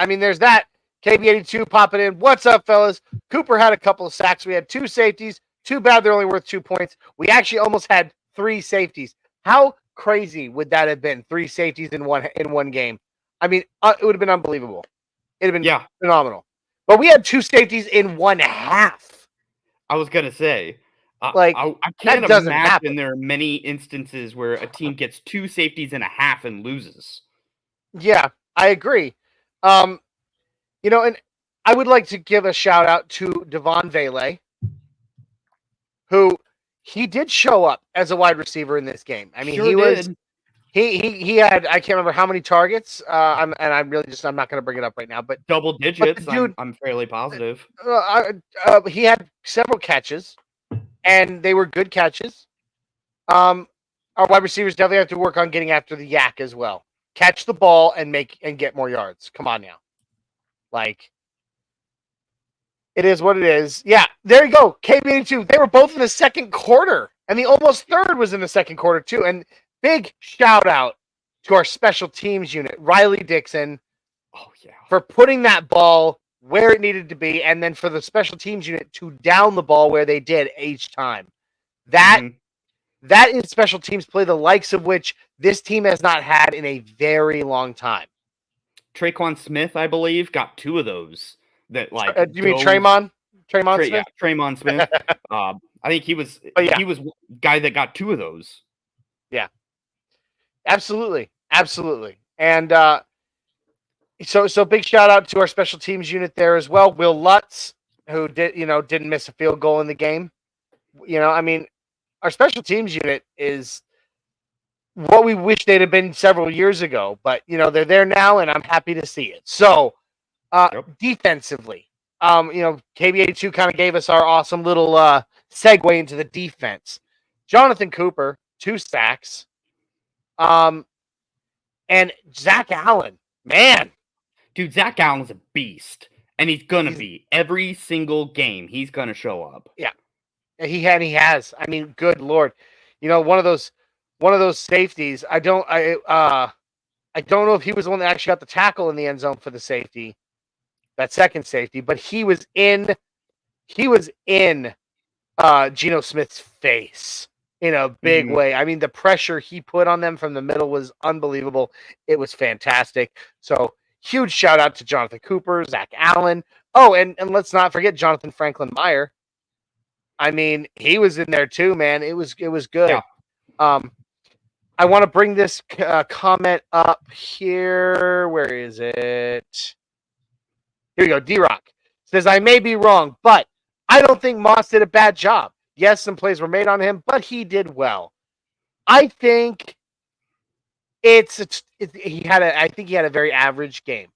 mean, there's that. KB82 popping in. What's up, fellas? Cooper had a couple of sacks. We had 2 safeties. Too bad they're only worth 2 points. We actually almost had 3 safeties. How crazy would that have been? 3 safeties in one game. I mean, it would have been unbelievable. It'd have been phenomenal. But we had 2 safeties in 1 half. I was gonna say, I can't imagine there are many instances where a team gets 2 safeties in a half and loses. Yeah, I agree. You know, and I would like to give a shout out to Devon Vele, who he did show up as a wide receiver in this game. I mean, he had, I can't remember how many targets. I'm not going to bring it up right now, but double digits. But dude, I'm fairly positive. He had several catches, and they were good catches. Our wide receivers definitely have to work on getting after the yak as well. Catch the ball and get more yards. Come on now. Like, it is what it is. Yeah, there you go. KB82. They were both in the second quarter, and the almost third was in the second quarter too. And big shout out to our special teams unit, Riley Dixon, for putting that ball where it needed to be, and then for the special teams unit to down the ball where they did each time. That is special teams play, the likes of which this team has not had in a very long time. Traquan Smith, I believe, got 2 of those. That you mean Tremon? Smith? Yeah, Tremon Smith. I think he was the guy that got 2 of those. Yeah, absolutely. And so big shout out to our special teams unit there as well. Will Lutz, who didn't miss a field goal in the game. You know, I mean, our special teams unit is what we wish they'd have been several years ago, but you know, they're there now and I'm happy to see it. So defensively, KB82 kind of gave us our awesome little segue into the defense. Jonathan Cooper, 2 sacks. And Zach Allen, man. Dude, Zach Allen's a beast. And he's gonna be. Every single game, he's gonna show up. Yeah. He has. I mean, good Lord. You know, one of those safeties. I don't know if he was the one that actually got the tackle in the end zone for the safety. that second safety, but he was in Geno Smith's face in a big way. I mean, the pressure he put on them from the middle was unbelievable. It was fantastic. So huge shout out to Jonathan Cooper, Zach Allen. Oh, and let's not forget Jonathan Franklin Meyer. I mean, he was in there too, man. It was good. Yeah. I want to bring this comment up here. Where is it? Here we go. D-Rock says, I may be wrong, but I don't think Moss did a bad job. Yes, some plays were made on him, but he did well. I think he had a very average game.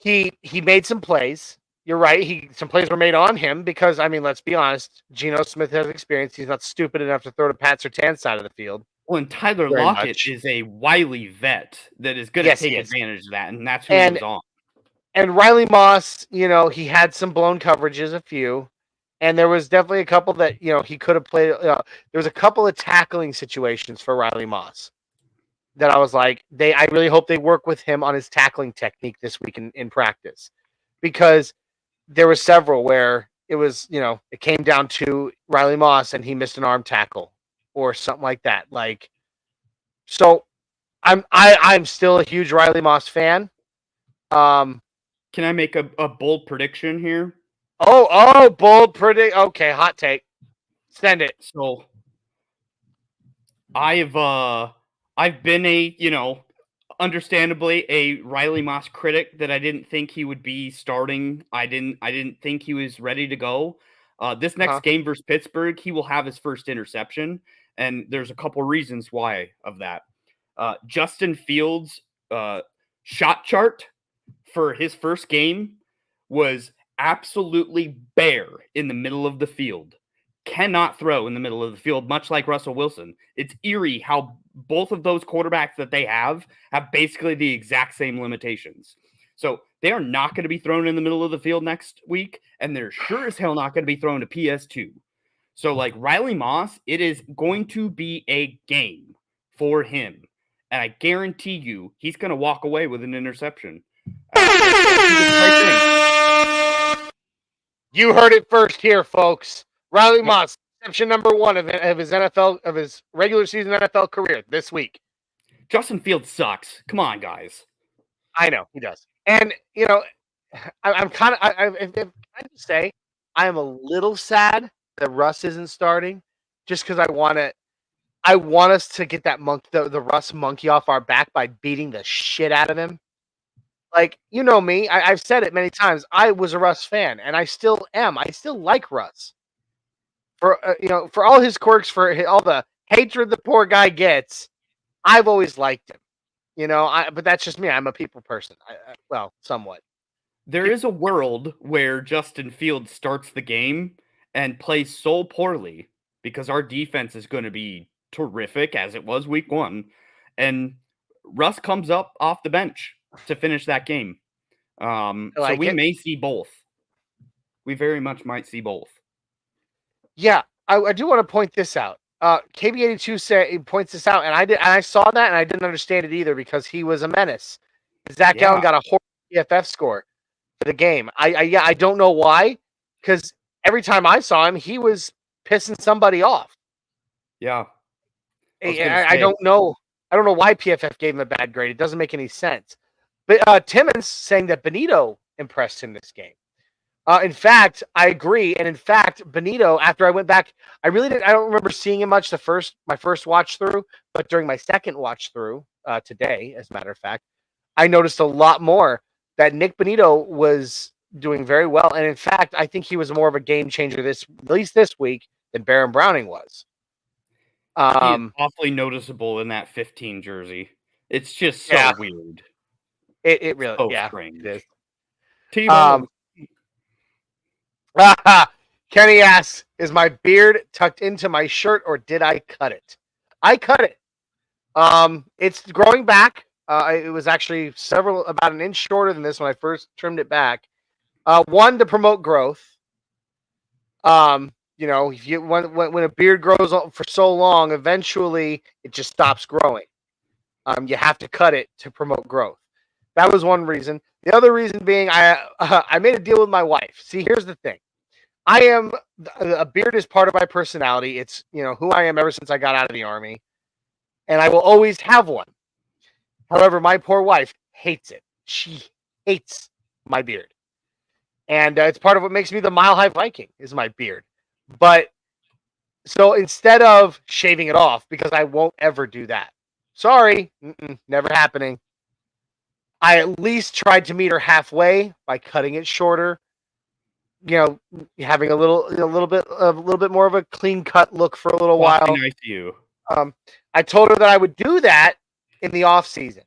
He made some plays. You're right. Some plays were made on him because, I mean, let's be honest. Geno Smith has experience. He's not stupid enough to throw to Pat Surtain's side of the field. Well, and Tyler Very Lockett much. is a wily vet that is going to Yes, he take is. advantage of that, and that's who he was on. And Riley Moss, he had some blown coverages, a few, and there was definitely a couple that, he could have played. There was a couple of tackling situations for Riley Moss that I was like, I really hope they work with him on his tackling technique this week in practice, because there were several where it was, it came down to Riley Moss and he missed an arm tackle or something like that. Like, so I'm still a huge Riley Moss fan. Can I make a bold prediction here? Oh, bold predict. Okay, hot take. Send it. So I've been understandably a Riley Moss critic that I didn't think he would be starting. I didn't think he was ready to go. This next game versus Pittsburgh, he will have his first interception, and there's a couple reasons why of that. Justin Fields' shot chart for his first game was absolutely bare in the middle of the field. Cannot throw in the middle of the field, much like Russell Wilson. It's eerie how both of those quarterbacks that they have basically the exact same limitations. So they are not going to be thrown in the middle of the field next week, and they're sure as hell not going to be thrown to PS2. So, like Riley Moss, it is going to be a game for him. And I guarantee you, he's going to walk away with an interception. You heard it first here, folks. Riley Moss, interception number 1 of his regular season NFL career this week. Justin Fields sucks. Come on, guys. I know he does, and I'm kind of. I just say I am a little sad that Russ isn't starting, just because I want us to get that the Russ monkey off our back by beating the shit out of him. Like, you know me, I've said it many times. I was a Russ fan, and I still am. I still like Russ for for all his quirks, for all the hatred the poor guy gets. I've always liked him. But that's just me. I'm a people person. Well, somewhat. There is a world where Justin Fields starts the game and plays so poorly because our defense is going to be terrific, as it was week 1, and Russ comes up off the bench to finish that game. So we may see both. We very much might see both. Yeah, I do want to point this out. KB82 points this out, and I saw that, and I didn't understand it either because he was a menace. Zach Allen got a horrible PFF score for the game. I don't know why, because every time I saw him, he was pissing somebody off. Yeah, I don't know. I don't know why PFF gave him a bad grade. It doesn't make any sense. But Timmons saying that Benito impressed him this game. In fact, I agree. And in fact, Benito, after I went back, I don't remember seeing him much my first watch through, but during my second watch through today, as a matter of fact, I noticed a lot more that Nick Benito was doing very well. And in fact, I think he was more of a game changer at least this week than Baron Browning was. He is awfully noticeable in that 15 jersey. It's just so weird. It really, strange. It is. Kenny asks, is my beard tucked into my shirt or did I cut it? I cut it. It's growing back. It was actually about an inch shorter than this when I first trimmed it back. One, to promote growth. If when a beard grows for so long, eventually it just stops growing. You have to cut it to promote growth. That was one reason. The other reason being I made a deal with my wife. See, here's the thing. A beard is part of my personality. It's, who I am ever since I got out of the Army, and I will always have one. However, my poor wife hates it. She hates my beard. And it's part of what makes me the Mile High Viking is my beard. But so instead of shaving it off, because I won't ever do that. Sorry, never happening. I at least tried to meet her halfway by cutting it shorter. Having a little bit more of a clean cut look for a little while. Nice to you. I told her that I would do that in the off season.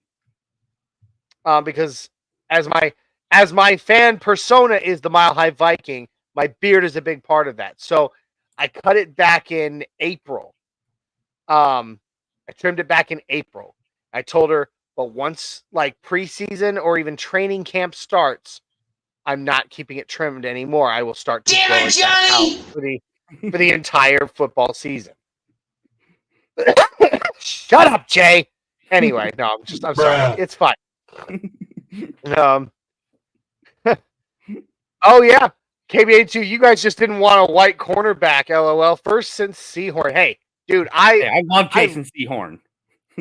Because as my fan persona is the Mile High Viking, my beard is a big part of that. So I cut it back in April. I trimmed it back in April. I told her, but once like preseason or even training camp starts, I'm not keeping it trimmed anymore. I will start to grow it back out for the entire football season. Shut up, Jay. Anyway, no, I'm sorry. It's fine. Oh yeah, KBA2. You guys just didn't want a white cornerback. LOL. First since Seahorn. Hey, dude, I love Jason Seahorn.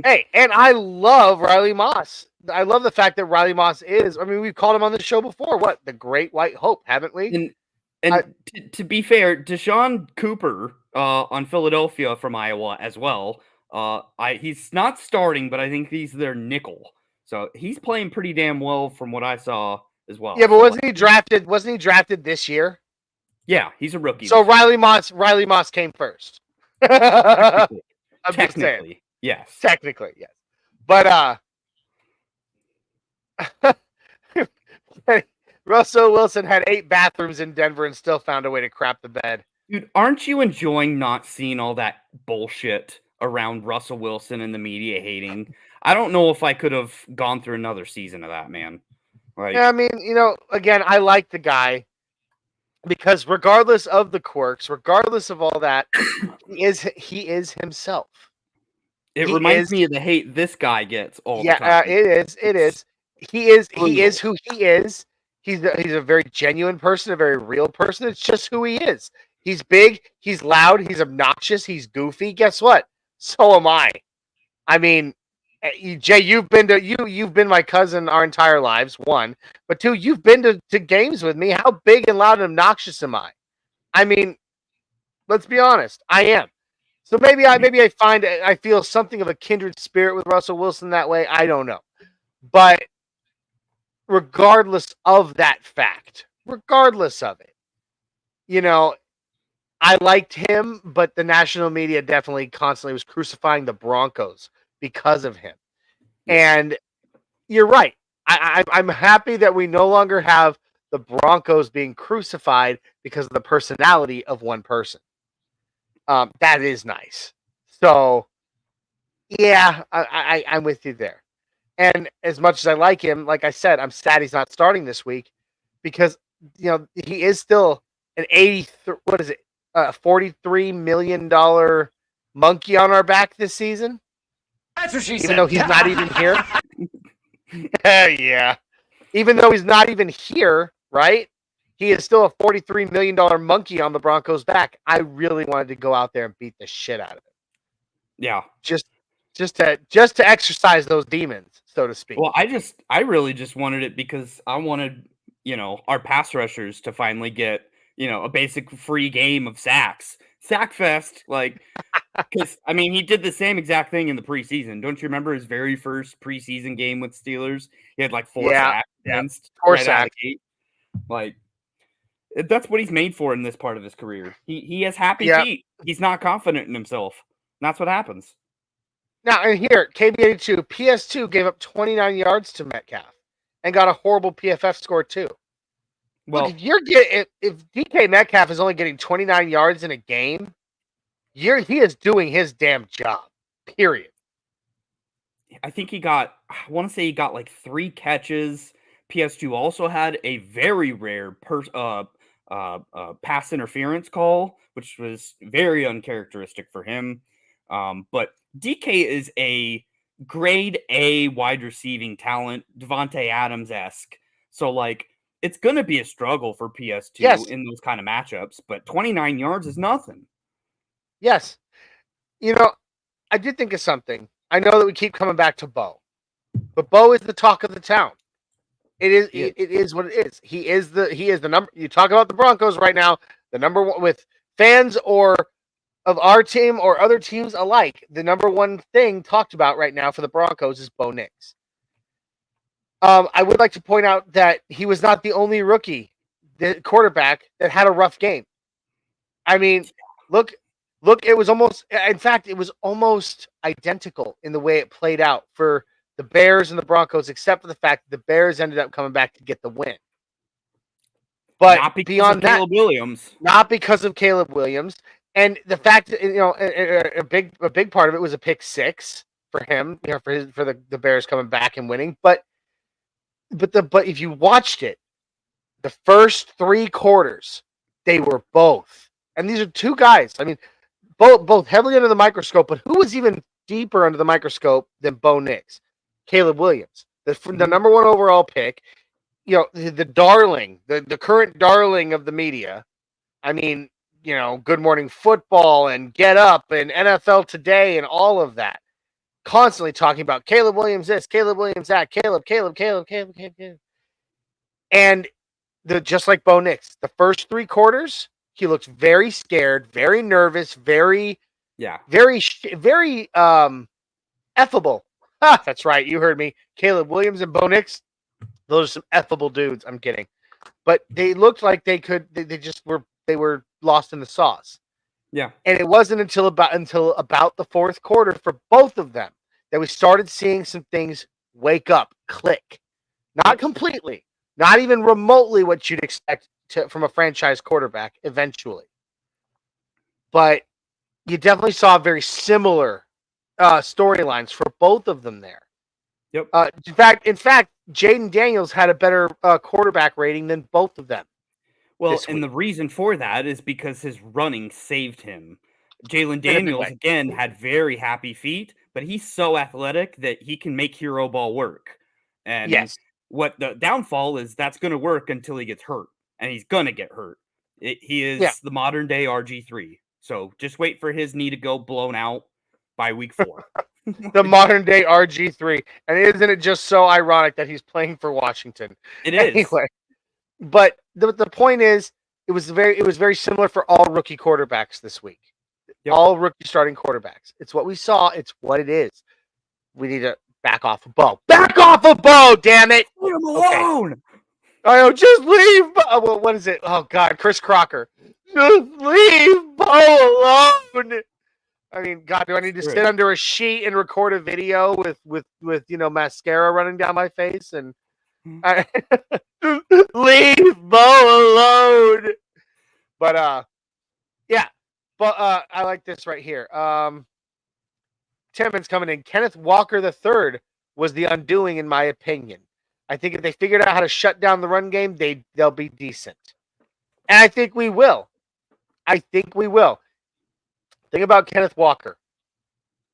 Hey, and I love Riley Moss. I love the fact that Riley Moss is. I mean, we've called him on the show before. What, the Great White Hope, haven't we? And to be fair, Deshaun Cooper on Philadelphia from Iowa as well. He's not starting, but I think he's their nickel. So he's playing pretty damn well from what I saw as well. Yeah, but wasn't he drafted? Wasn't he drafted this year? Yeah, he's a rookie. So Riley Moss came first. Technically, yes. Technically, yes. But Russell Wilson had 8 bathrooms in Denver and still found a way to crap the bed. Dude, aren't you enjoying not seeing all that bullshit around Russell Wilson and the media hating? I don't know if I could have gone through another season of that, man. Yeah, I mean, again, I like the guy because regardless of the quirks, regardless of all that, he is himself. It reminds me of the hate this guy gets all the time. It is. He is who he is. He's a very genuine person, a very real person. It's just who he is. He's big, he's loud, he's obnoxious, he's goofy. Guess what? So am I. I mean, Jay, you've been my cousin our entire lives, 1. But 2, you've been to games with me. How big and loud and obnoxious am I? I mean, let's be honest. I am. So maybe I feel something of a kindred spirit with Russell Wilson that way. I don't know. But regardless of that fact, regardless of it, I liked him, but the national media definitely constantly was crucifying the Broncos because of him. And you're right. I'm happy that we no longer have the Broncos being crucified because of the personality of one person. That is nice. So, yeah, I'm with you there. And as much as I like him, like I said, I'm sad he's not starting this week because, he is still an $43 million monkey on our back this season. That's what she even said. Though he's not even here. Yeah. Even though he's not even here, right? He is still a $43 million monkey on the Broncos' back. I really wanted to go out there and beat the shit out of him. Yeah. Just to exercise those demons, so to speak. Well, I really just wanted it because I wanted, our pass rushers to finally get, a basic free game of sacks. Sack fest, because, I mean, he did the same exact thing in the preseason. Don't you remember his very first preseason game with Steelers? He had 4 sacks against 4 right sacks. That's what he's made for in this part of his career. He has happy feet. He's not confident in himself. That's what happens. Now, and here, KB82, PS2 gave up 29 yards to Metcalf and got a horrible PFF score too. Well, look, if DK Metcalf is only getting 29 yards in a game, he is doing his damn job. Period. I think I want to say he got like 3 catches. PS2 also had a very rare pass interference call, which was very uncharacteristic for him. But DK is a grade A wide receiving talent, Devontae Adams-esque. So, like, it's going to be a struggle for PS2 Yes. in those kind of matchups, but 29 yards is nothing. Yes. You know, I did think of something. I know that we keep coming back to Bo, but Bo is the talk of the town. It is. Yeah. It is what it is. He is the number. You talk about the Broncos right now. The number one with fans or of our team or other teams alike. The number one thing talked about right now for the Broncos is Bo Nix. I would like to point out that he was not the only rookie, the quarterback that had a rough game. I mean, look. It was almost. In fact, it was almost identical in the way it played out for the Bears and the Broncos, except for the fact that the Bears ended up coming back to get the win. But Not because beyond of that, Caleb Williams. not because of Caleb Williams, and the fact that a big part of it was a pick six for him, for the Bears coming back and winning. But if you watched it, the first 3 quarters, they were both, and these are 2 guys. I mean, both heavily under the microscope, but who was even deeper under the microscope than Bo Nix? Caleb Williams, the number 1 overall pick. The darling, the current darling of the media. I mean, Good Morning Football and Get Up and NFL Today and all of that. Constantly talking about Caleb Williams this, Caleb Williams that, Caleb. And just like Bo Nix, the first 3 quarters, he looked very scared, very nervous, very effable. That's right. You heard me. Caleb Williams and Bo Nix, those are some effable dudes. I'm kidding. But they looked like they were lost in the sauce. Yeah. And it wasn't until about the 4th quarter for both of them that we started seeing some things wake up, click. Not completely, not even remotely what you'd expect from a franchise quarterback eventually. But you definitely saw very similar storylines for both of them there. Yep. In fact, Jaden Daniels had a better quarterback rating than both of them. Well, and the reason for that is because his running saved him. Jalen Daniels, again, had very happy feet, but he's so athletic that he can make hero ball work. And what the downfall is, that's going to work until he gets hurt, and he's going to get hurt. He is the modern day RG3. So just wait for his knee to go blown out by week 4. The modern day RG3. And isn't it just so ironic that he's playing for Washington? It is. Anyway, but the point is, it was very similar for all rookie quarterbacks this week. Yep. All rookie starting quarterbacks. It's what we saw. It's what it is. We need to back off of Bo. Back off of Bo, damn it! Leave him alone! Okay. Oh, just leave Bo. Well, what is it? Oh, God, Chris Crocker. Just leave Bo alone! I mean, God, do I need to sit under a sheet and record a video with mascara running down my face and leave Bo alone? But I like this right here. Timmons coming in. Kenneth Walker III was the undoing, in my opinion. I think if they figured out how to shut down the run game, they'll be decent, and I think we will. Think about Kenneth Walker.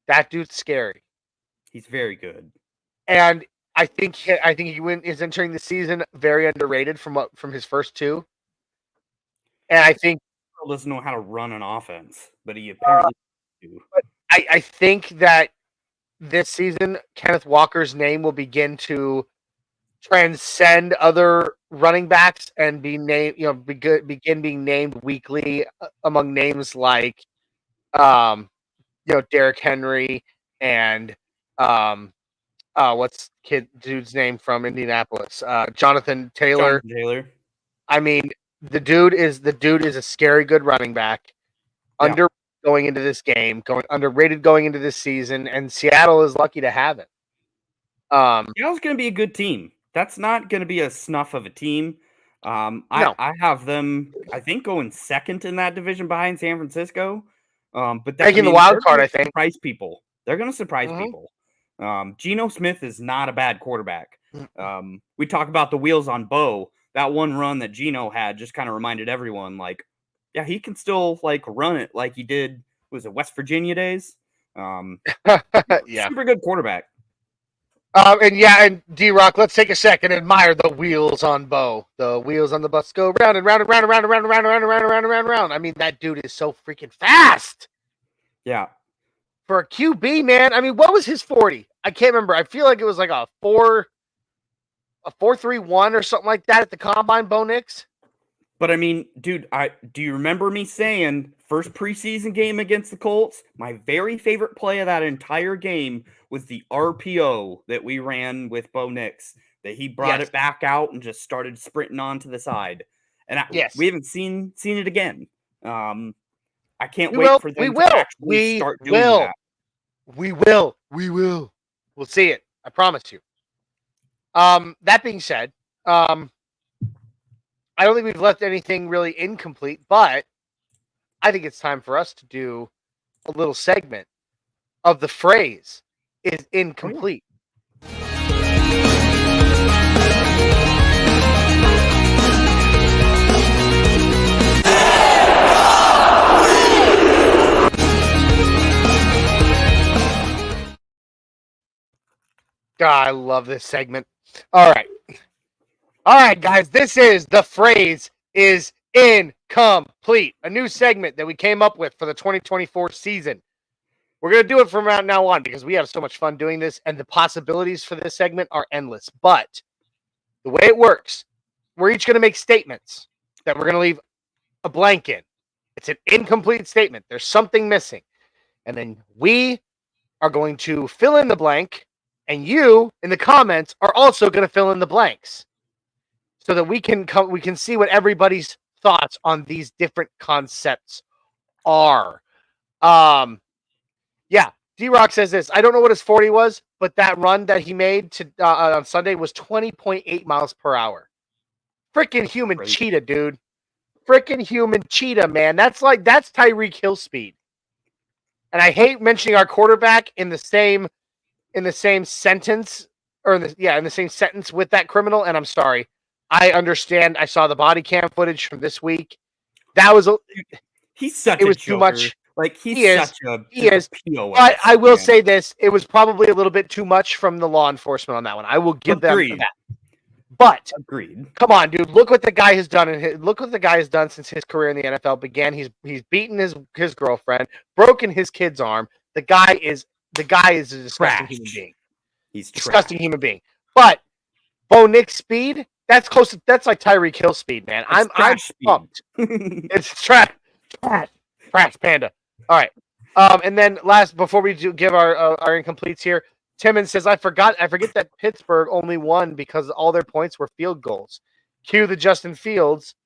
That dude's scary. He's very good. And I think he is entering the season very underrated from his first 2. And I think he doesn't know how to run an offense, but he apparently do. I think that this season Kenneth Walker's name will begin to transcend other running backs and be named, begin being named weekly among names like Derrick Henry and what's dude's name from Indianapolis? Jonathan Taylor. I mean, the dude is a scary good running back. Underrated going into this game, underrated going into this season, and Seattle is lucky to have it. Seattle's going to be a good team. That's not going to be a snuff of a team. I have them, I think, going second in that division behind San Francisco. But taking the wild card, I think. Surprise people. They're going to surprise people. Geno Smith is not a bad quarterback. We talk about the wheels on Bo. That one run that Geno had just kind of reminded everyone, he can still run it like he did. Was it West Virginia days? Super good quarterback. And D-Rock, let's take a second and admire the wheels on Bo. The wheels on the bus go round and round and round and round and round and round and round and round and round and round and round. I mean, that dude is so freaking fast. Yeah. For a QB, man. I mean, what was his 40? I can't remember. I feel like it was like a 4.31 or something like that at the combine, Bo Nix. But I mean, dude, do you remember me saying first preseason game against the Colts? My very favorite play of that entire game was the RPO that we ran with Bo Nix. That he brought it back out and just started sprinting onto the side. And we haven't seen it again. I can't wait for them to actually start doing that. We will. We'll see it. I promise you. That being said, I don't think we've left anything really incomplete, but I think it's time for us to do a little segment of the phrase is incomplete. God, I love this segment. All right, guys, this is the phrase is incomplete, a new segment that we came up with for the 2024 season. We're going to do it from now on because we have so much fun doing this, and the possibilities for this segment are endless. But the way it works, we're each going to make statements that we're going to leave a blank in. It's an incomplete statement. There's something missing. And then we are going to fill in the blank, and you in the comments are also going to fill in the blanks, so that we can see what everybody's thoughts on these different concepts are. Yeah, D-Rock says this. I don't know what his 40 was, but that run that he made on Sunday was 20.8 miles per hour. Freaking human cheetah, dude. Freaking human cheetah, man. That's Tyreek Hill speed. And I hate mentioning our quarterback in the same sentence, or in the same sentence with that criminal, and I'm sorry. I understand. I saw the body cam footage from this week. That was he's such it was a too much. Like he is. POS, but I will say this: it was probably a little bit too much from the law enforcement on that one. I will give them that. But agreed. Come on, dude. Look what the guy has done. Look what the guy has done since his career in the NFL began. He's beaten his girlfriend, broken his kid's arm. The guy is a disgusting human being. He's a disgusting human being. But Bo Nix speed. That's close. That's like Tyreek Hill speed, man. I'm pumped. It's trash panda. All right. And then before we give our incompletes here, Timmons says, I forget that Pittsburgh only won because all their points were field goals. Cue the Justin Fields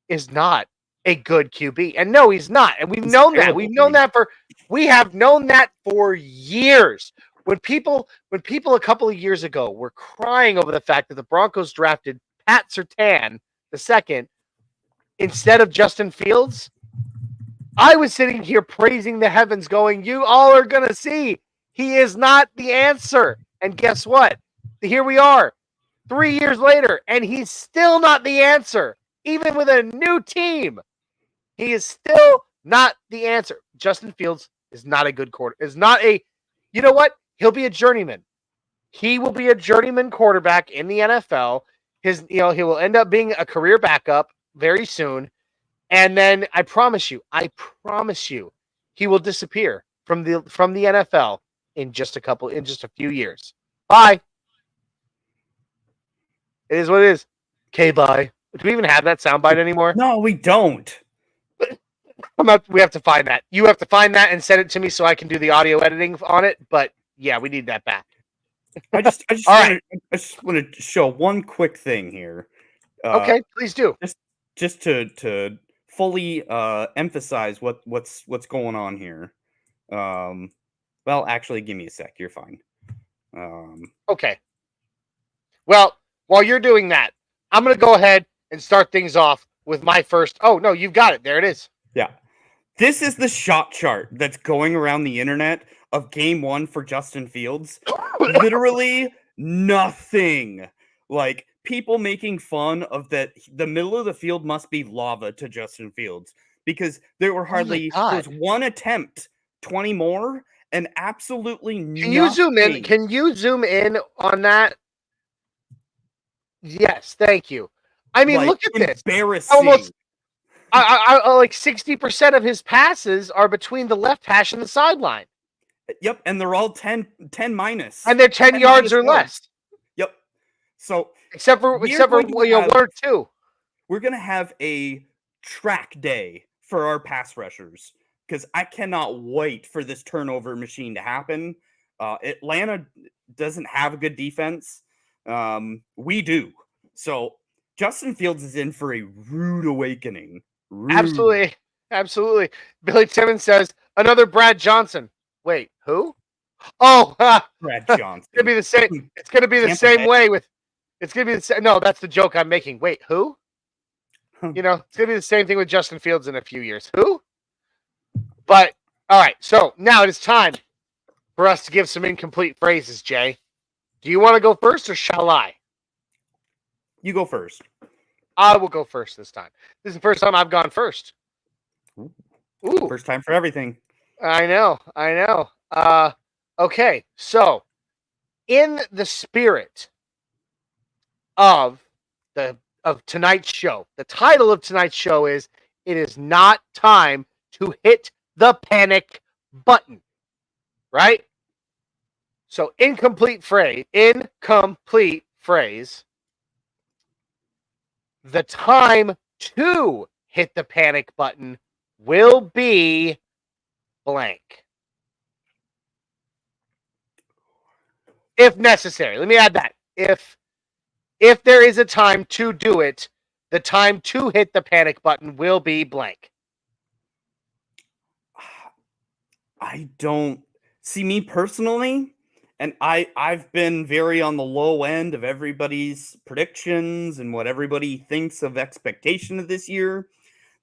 is not a good QB. And no, he's not. And we've known that. We have known that for years. When people a couple of years ago were crying over the fact that the Broncos drafted Pat Surtain II instead of Justin Fields, I was sitting here praising the heavens going, you all are going to see he is not the answer. And guess what? Here we are 3 years later, and he's still not the answer. Even with a new team, he is still not the answer. Justin Fields is not a good you know what? He'll be a journeyman. He will be a journeyman quarterback in the NFL. He will end up being a career backup very soon. And then I promise you, he will disappear from the NFL in just a few years. Bye. It is what it is. Okay, bye. Do we even have that soundbite anymore? No, we don't. We have to find that. You have to find that and send it to me so I can do the audio editing on it. But yeah, we need that back. I just want to show one quick thing here. Okay, please do. Just to fully emphasize what's going on here. Well, actually, give me a sec. You're fine. Okay. Well, while you're doing that, I'm going to go ahead and start things off with my first. Oh, no, you've got it. There it is. Yeah. This is the shot chart that's going around the internet of game one for Justin Fields. Literally nothing. Like, people making fun of that. The middle of the field must be lava to Justin Fields because there were there was one attempt, 20 more, and absolutely Can you zoom in? nothing. Can you zoom in on that? Yes, thank you. I mean, Like, look at this. embarrassing. Almost, like 60% of his passes are between the left hash and the sideline, Yep, and they're all 10 minus. and they're 10 yards minus or less, Yep. So except for going to 1 or 2. we're going to have a track day for our pass rushers because I cannot wait for this turnover machine to happen. Atlanta doesn't have a good defense. We do. So Justin Fields is in for a rude awakening. Rude. Absolutely. Billy Timmons says another Brad Johnson. Wait, who? Oh, Brad it's Johnson. gonna be the same. It's gonna be the Tampa same Bay. way with. It's gonna be the same. No, that's the joke I'm making. Wait, who? You know, it's gonna be the same thing with Justin Fields in a few years. Who? But all right. So now it is time for us to give some incomplete phrases. Jay, do you want to go first or shall I? You go first. I will go first this time. This is the first time I've gone first. Ooh. First time for everything. I know. Okay, so in the spirit of tonight's show, the title of tonight's show is "It is not time to hit the panic button." Right? So incomplete phrase. The time to hit the panic button will be blank. If necessary. Let me add that. If there is a time to do it, the time to hit the panic button will be blank. I don't see me personally, and I've been very on the low end of everybody's predictions and what everybody thinks of expectation of this year.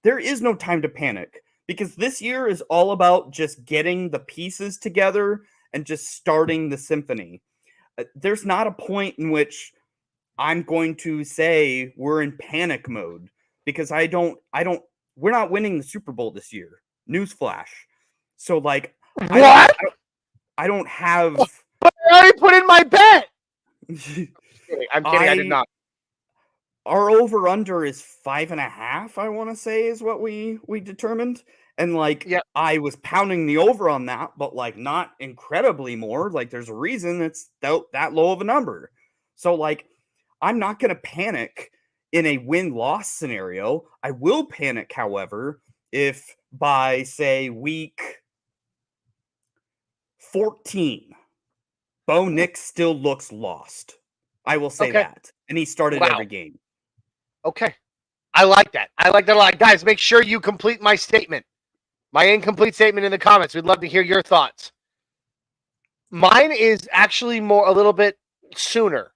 There is no time to panic because this year is all about just getting the pieces together and just starting the symphony. There's not a point in which I'm going to say we're in panic mode because we're not winning the Super Bowl this year. Newsflash. So like, What? I don't have. But I already put in my bet. I'm kidding. I did not. Our over under is 5.5. I want to say is what we determined, and like, Yep. I was pounding the over on that, but like not incredibly more. Like, there's a reason it's that low of a number. So like, I'm not gonna panic in a win-loss scenario. I will panic, however, if by say week 14, Bo Nix still looks lost. I will say that. And he started every game. Okay. I like that. I like that a lot. Guys, make sure you complete my statement. My incomplete statement in the comments. We'd love to hear your thoughts. Mine is actually a little bit sooner.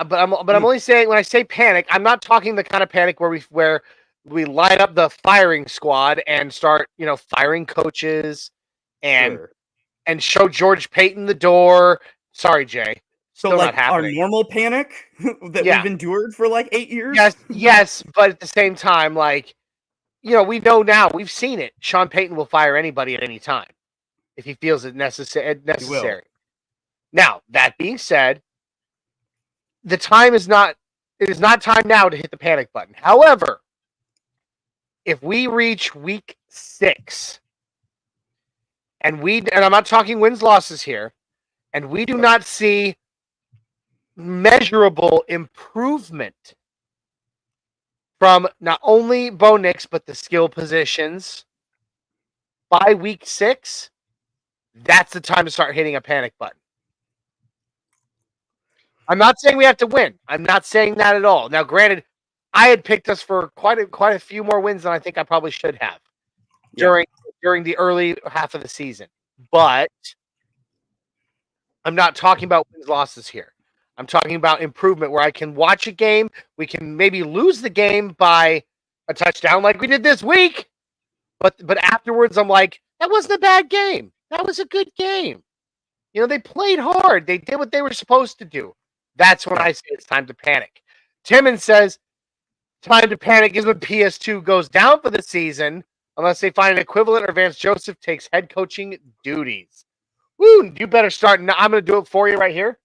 But I'm only saying, when I say panic, I'm not talking the kind of panic where we line up the firing squad and start, firing coaches and show George Payton the door. Sorry, Jay. So like our normal panic that we've endured for like 8 years? Yes, but at the same time, like, we know now, we've seen it. Sean Payton will fire anybody at any time if he feels it necessary. Now, that being said, it is not time now to hit the panic button. However, if we reach week 6 and I'm not talking wins, losses here, and we do not see measurable improvement from not only Bo Nix, but the skill positions by week 6, that's the time to start hitting a panic button. I'm not saying we have to win. I'm not saying that at all. Now, granted, I had picked us for quite a few more wins than I think I probably should have during the early half of the season. But I'm not talking about wins, losses here. I'm talking about improvement where I can watch a game. We can maybe lose the game by a touchdown like we did this week. But afterwards, I'm like, that wasn't a bad game. That was a good game. They played hard. They did what they were supposed to do. That's when I say it's time to panic. Timmons says time to panic is when PS2 goes down for the season unless they find an equivalent or Vance Joseph takes head coaching duties. Woo! You better start. I'm going to do it for you right here.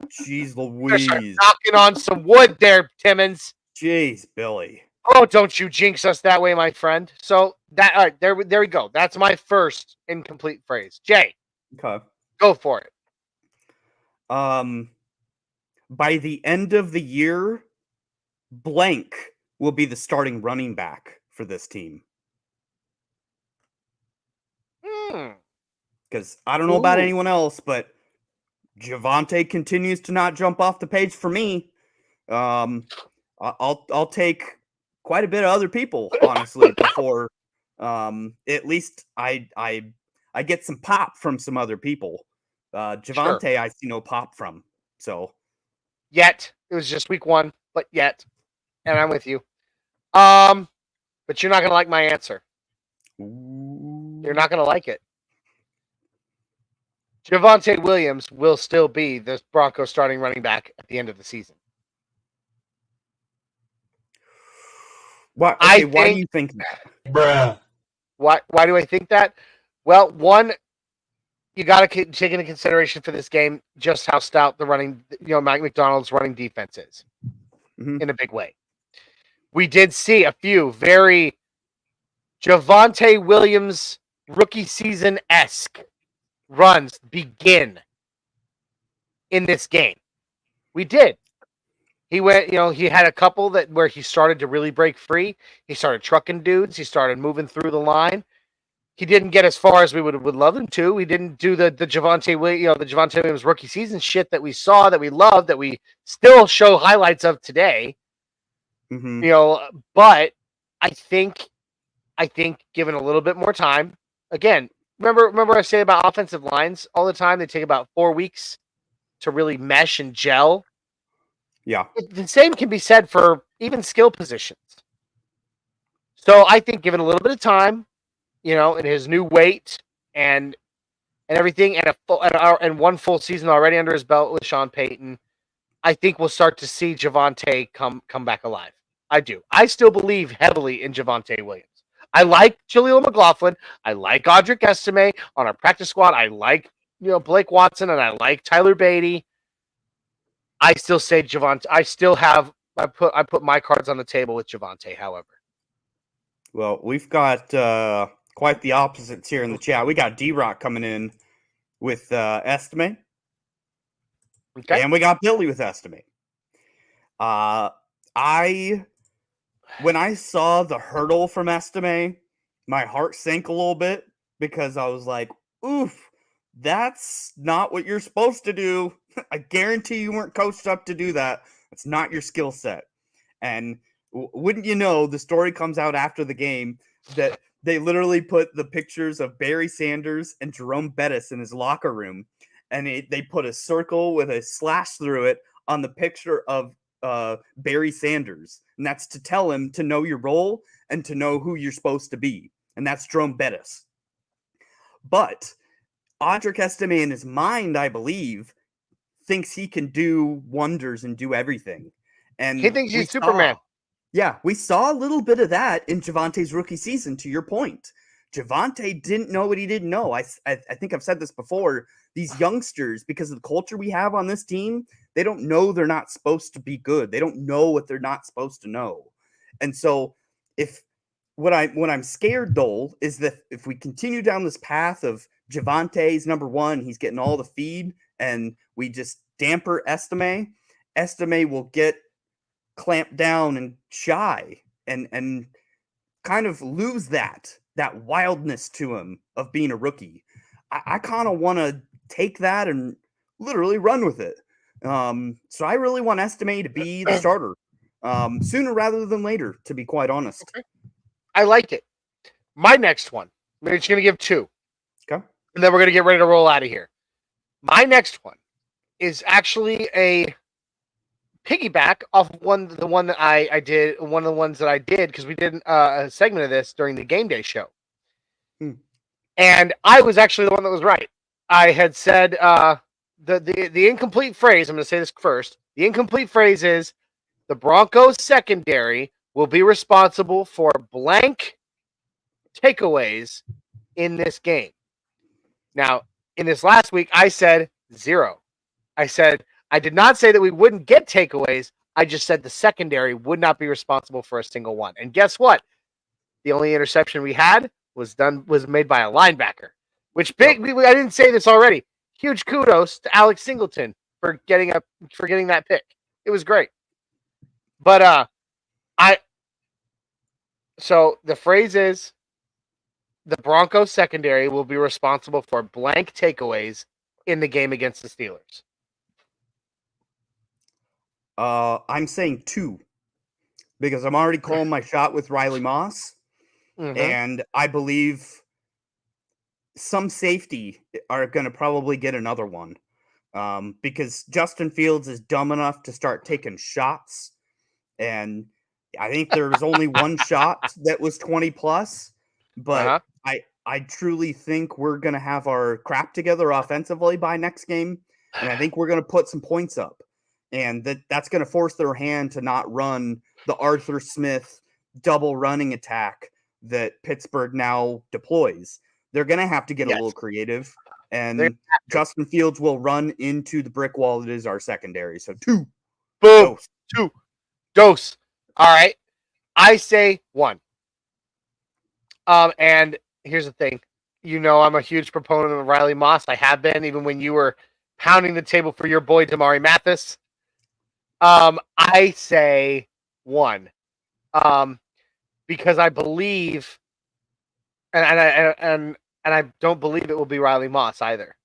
Jeez You better start Louise. knocking on some wood there, Timmons. Jeez, Billy. Oh, don't you jinx us that way, my friend. So that all right, there we go. That's my first incomplete phrase. Jay, Okay. go for it. By the end of the year, blank will be the starting running back for this team. Because I don't know about Ooh. anyone else, but Javonte continues to not jump off the page for me. I'll take quite a bit of other people, honestly, before at least I get some pop from some other people. Javonte, Sure. I see no pop from. So Yet it was just week 1, but yet, and I'm with you. But you're not gonna like my answer. You're not gonna like it. Javonte Williams will still be the Broncos starting running back at the end of the season. why do you think that? Bruh. Why do I think that? Well, one, you got to take into consideration for this game just how stout the running, Mike McDonald's running defense is in a big way. We did see a few very Javonte Williams rookie season-esque runs begin in this game. We did. He went, he had a couple where he started to really break free. He started trucking dudes. He started moving through the line. He didn't get as far as we would love him to. He didn't do the Javonte Williams rookie season shit that we saw, that we loved, that we still show highlights of today. But I think given a little bit more time, again, remember I say about offensive lines all the time, they take about 4 weeks to really mesh and gel. Yeah. The same can be said for even skill positions. So I think given a little bit of time, and his new weight and everything, and one full season already under his belt with Sean Payton, I think we'll start to see Javonte come back alive. I do. I still believe heavily in Javonte Williams. I like Jaleel McLaughlin. I like Audric Estime on our practice squad. I like Blake Watson, and I like Tyler Beatty. I still say Javonte. I put my cards on the table with Javonte. However, well, we've got quite the opposites here in the chat. We got D-Rock coming in with Estime. okay. And we got Billy with Estime. When I saw the hurdle from Estime, my heart sank a little bit because I was like, oof, that's not what you're supposed to do. I guarantee you weren't coached up to do that. It's not your skill set. And wouldn't you know, the story comes out after the game that they literally put the pictures of Barry Sanders and Jerome Bettis in his locker room, and they put a circle with a slash through it on the picture of Barry Sanders. And that's to tell him to know your role and to know who you're supposed to be. And that's Jerome Bettis. But Audric Estime in his mind, I believe, thinks he can do wonders and do everything. And he thinks he's Superman. Yeah, we saw a little bit of that in Javonte's rookie season, to your point. Javonte didn't know what he didn't know. I think I've said this before. These youngsters, because of the culture we have on this team, they don't know they're not supposed to be good. They don't know what they're not supposed to know. And so what I'm scared, though, is that if we continue down this path of Javonte's number one, he's getting all the feed, and we just damper Estime will get clamped down and shy and kind of lose that wildness to him of being a rookie. I kind of want to take that and literally run with it. So I really want Estime to be the starter sooner rather than later, to be quite honest. Okay. I like it. My next one, we're just going to give two. Okay. And then we're going to get ready to roll out of here. My next one is actually a piggyback off the one that I did, one of the ones that I did, because we did a segment of this during the game day show. And I was actually the one that was right. I had said the incomplete phrase, I'm going to say this first. The incomplete phrase is the Broncos secondary will be responsible for blank takeaways in this game. Now, in this last week, I said 0. I said I did not say that we wouldn't get takeaways. I just said the secondary would not be responsible for a single one. And guess what? The only interception we had was made by a linebacker. Which I didn't say this already. Huge kudos to Alex Singleton for getting that pick. It was great. But so the phrase is the Broncos secondary will be responsible for blank takeaways in the game against the Steelers. I'm saying 2 because I'm already calling my shot with Riley Moss, and I believe some safety are going to probably get another one because Justin Fields is dumb enough to start taking shots, and I think there was only one shot that was 20 plus, but I truly think we're going to have our crap together offensively by next game, and I think we're going to put some points up. And that's going to force their hand to not run the Arthur Smith double running attack that Pittsburgh now deploys. They're going to have to get a little creative, and Justin Fields will run into the brick wall that is our secondary. So 2. Boom. 2. Dose. All right. I say 1. And here's the thing. You know I'm a huge proponent of Riley Moss. I have been, even when you were pounding the table for your boy, Damari Mathis. I say 1, because I believe, and I don't believe it will be Riley Moss either.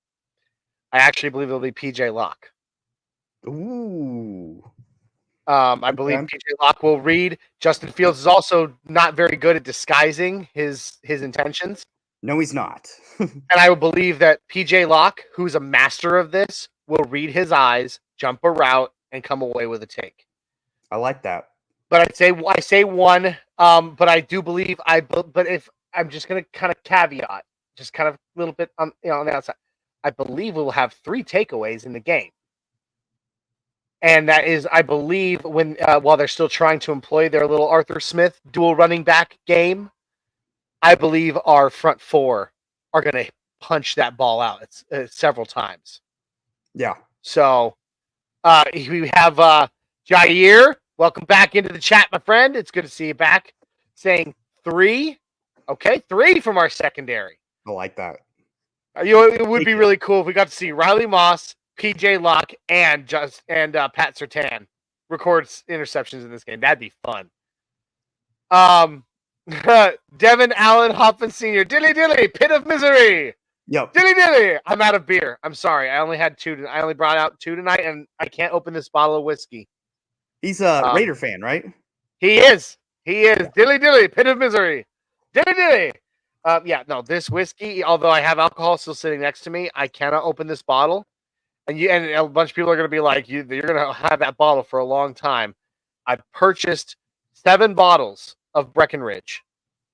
I actually believe it'll be PJ Locke. Ooh. I believe PJ Locke will read. Justin Fields is also not very good at disguising his intentions. No, he's not. And I would believe that PJ Locke, who's a master of this, will read his eyes, jump a route, and come away with a take. I like that. But I say 1. But I do believe but if I'm just gonna kind of caveat, just kind of a little bit on the outside, I believe we'll have 3 takeaways in the game. And that is, I believe, when while they're still trying to employ their little Arthur Smith dual running back game, I believe our front 4 are going to punch that ball out several times. Yeah. So we have Jair. Welcome back into the chat, my friend. It's good to see you back. Saying 3. Okay, 3 from our secondary. I like that. It would be really cool if we got to see Riley Moss, PJ Locke, and Pat Surtain records interceptions in this game. That'd be fun. Devin Allen Hoffman Sr. Dilly, pit of misery. Yep. Dilly. I'm out of beer. I'm sorry. I only had 2. I only brought out 2 tonight, and I can't open this bottle of whiskey. He's a Raider fan, right? He is. Yeah. Dilly, pit of misery. Dilly. This whiskey, although I have alcohol still sitting next to me, I cannot open this bottle. And a bunch of people are going to be like, you're going to have that bottle for a long time. I purchased 7 bottles of Breckenridge,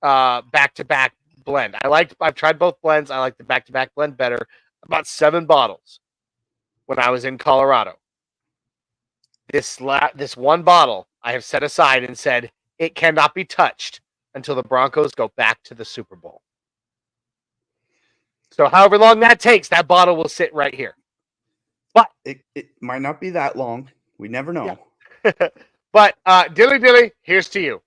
back-to-back blend. I've tried both blends. I like the back-to-back blend better. About 7 bottles when I was in Colorado. This one bottle I have set aside and said it cannot be touched until the Broncos go back to the Super Bowl. So however long that takes, that bottle will sit right here. But it might not be that long. We never know. Yeah. But Dilly, here's to you.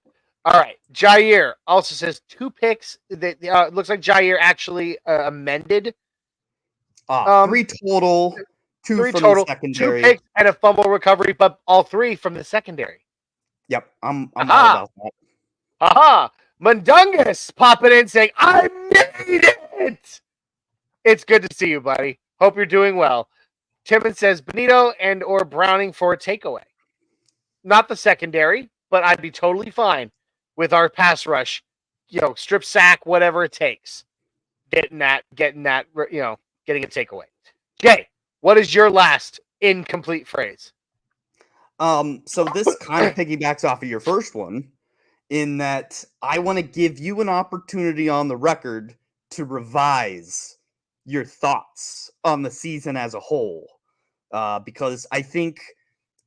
All right. Jair also says 2 picks. It looks like Jair actually amended. 3 total. 2 3 from total. the secondary. 2 picks and a fumble recovery, but all 3 from the secondary. Yep. I'm all about that. Aha! Mundungus popping in saying, I made it! It's good to see you, buddy. Hope you're doing well. Timmons says Benito and or Browning for a takeaway. Not the secondary, but I'd be totally fine with our pass rush, strip sack, whatever it takes. Getting a takeaway. Jay, what is your last incomplete phrase? So this kind of piggybacks off of your first one in that I want to give you an opportunity on the record to revise your thoughts on the season as a whole. Because I think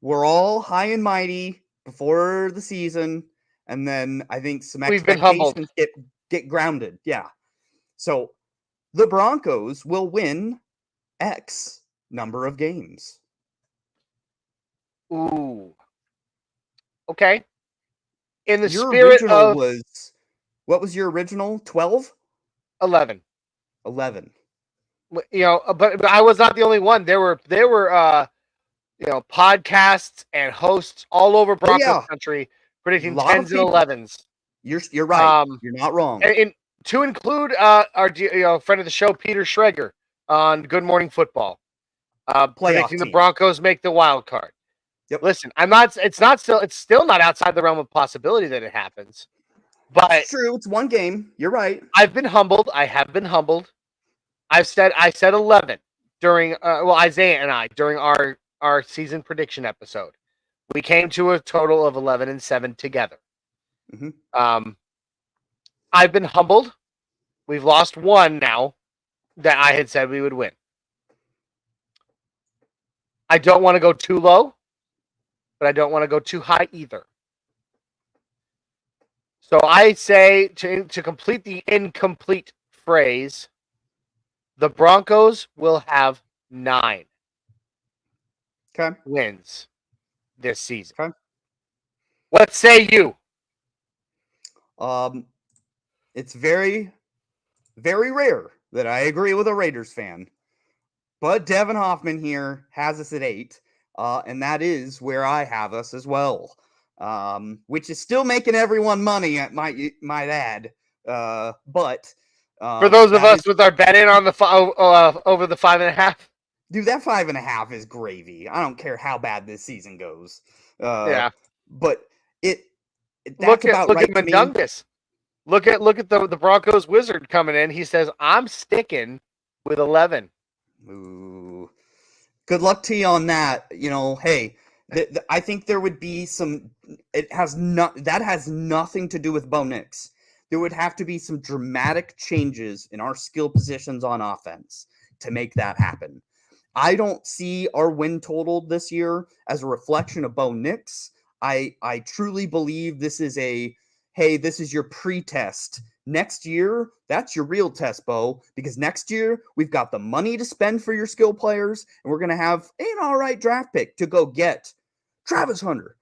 we're all high and mighty before the season, and then I think some expectations get grounded. Yeah. So the Broncos will win X number of games. Ooh. Okay. In the Your spirit original of was, what was your original? 12? 11. 11. But I was not the only one. There were podcasts and hosts all over Oh Broncos yeah, country a predicting lot of 10s and people. 11s. You're right. Um, You're not wrong. and to include our friend of the show, Peter Schrager, on Good Morning Football, predicting the team. Broncos make the wild card. Yep. Listen, it's still not outside the realm of possibility that it happens. But It's true. It's one game. You're right. I've been humbled. I have been humbled. I said 11 during Isaiah and I during our season prediction episode. We came to a total of 11-7 together. Mm-hmm. I've been humbled. We've lost one now that I had said we would win. I don't want to go too low, but I don't want to go too high either. So I say to complete the incomplete phrase, the Broncos will have 9 wins this season. Okay. What say you? It's very, very rare that I agree with a Raiders fan, but Devin Hoffman here has us at 8, and that is where I have us as well. Which is still making everyone money, might add. But for those of us with our bet in on the over the 5.5, dude, that 5.5 is gravy. I don't care how bad this season goes. Yeah, but that's look about at right to me. Mundungus. Look at the Broncos wizard coming in. He says, "I'm sticking with 11." Ooh, good luck to you on that. Hey. I think there would be some. That has nothing to do with Bo Nix. There would have to be some dramatic changes in our skill positions on offense to make that happen. I don't see our win total this year as a reflection of Bo Nix. I truly believe this is this is your pre-test. Next year, that's your real test, Bo, because next year we've got the money to spend for your skill players, and we're going to have an all right draft pick to go get Travis Hunter.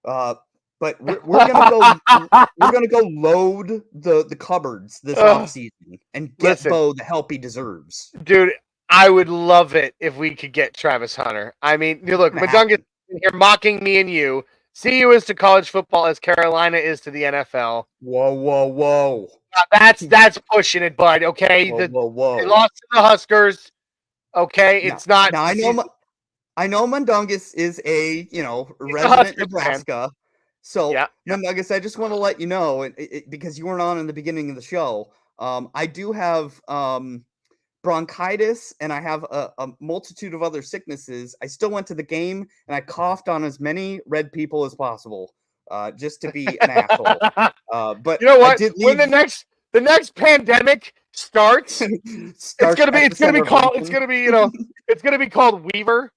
But we're gonna go load the cupboards this offseason and get Bo the help he deserves. Dude, I would love it if we could get Travis Hunter. I mean, look, Mundungus here mocking me and you. CU is to college football as Carolina is to the NFL. Whoa. That's pushing it, bud. Okay, whoa. They lost to the Huskers. Okay, it's not. Now I know Mundungus is a resident Nebraska. Fan. So Mundungus, I just want to let you know, because you weren't on in the beginning of the show. I do have bronchitis, and I have a multitude of other sicknesses. I still went to the game, and I coughed on as many red people as possible, just to be an asshole. But you know what? When the next pandemic starts, it's gonna be called Weaver.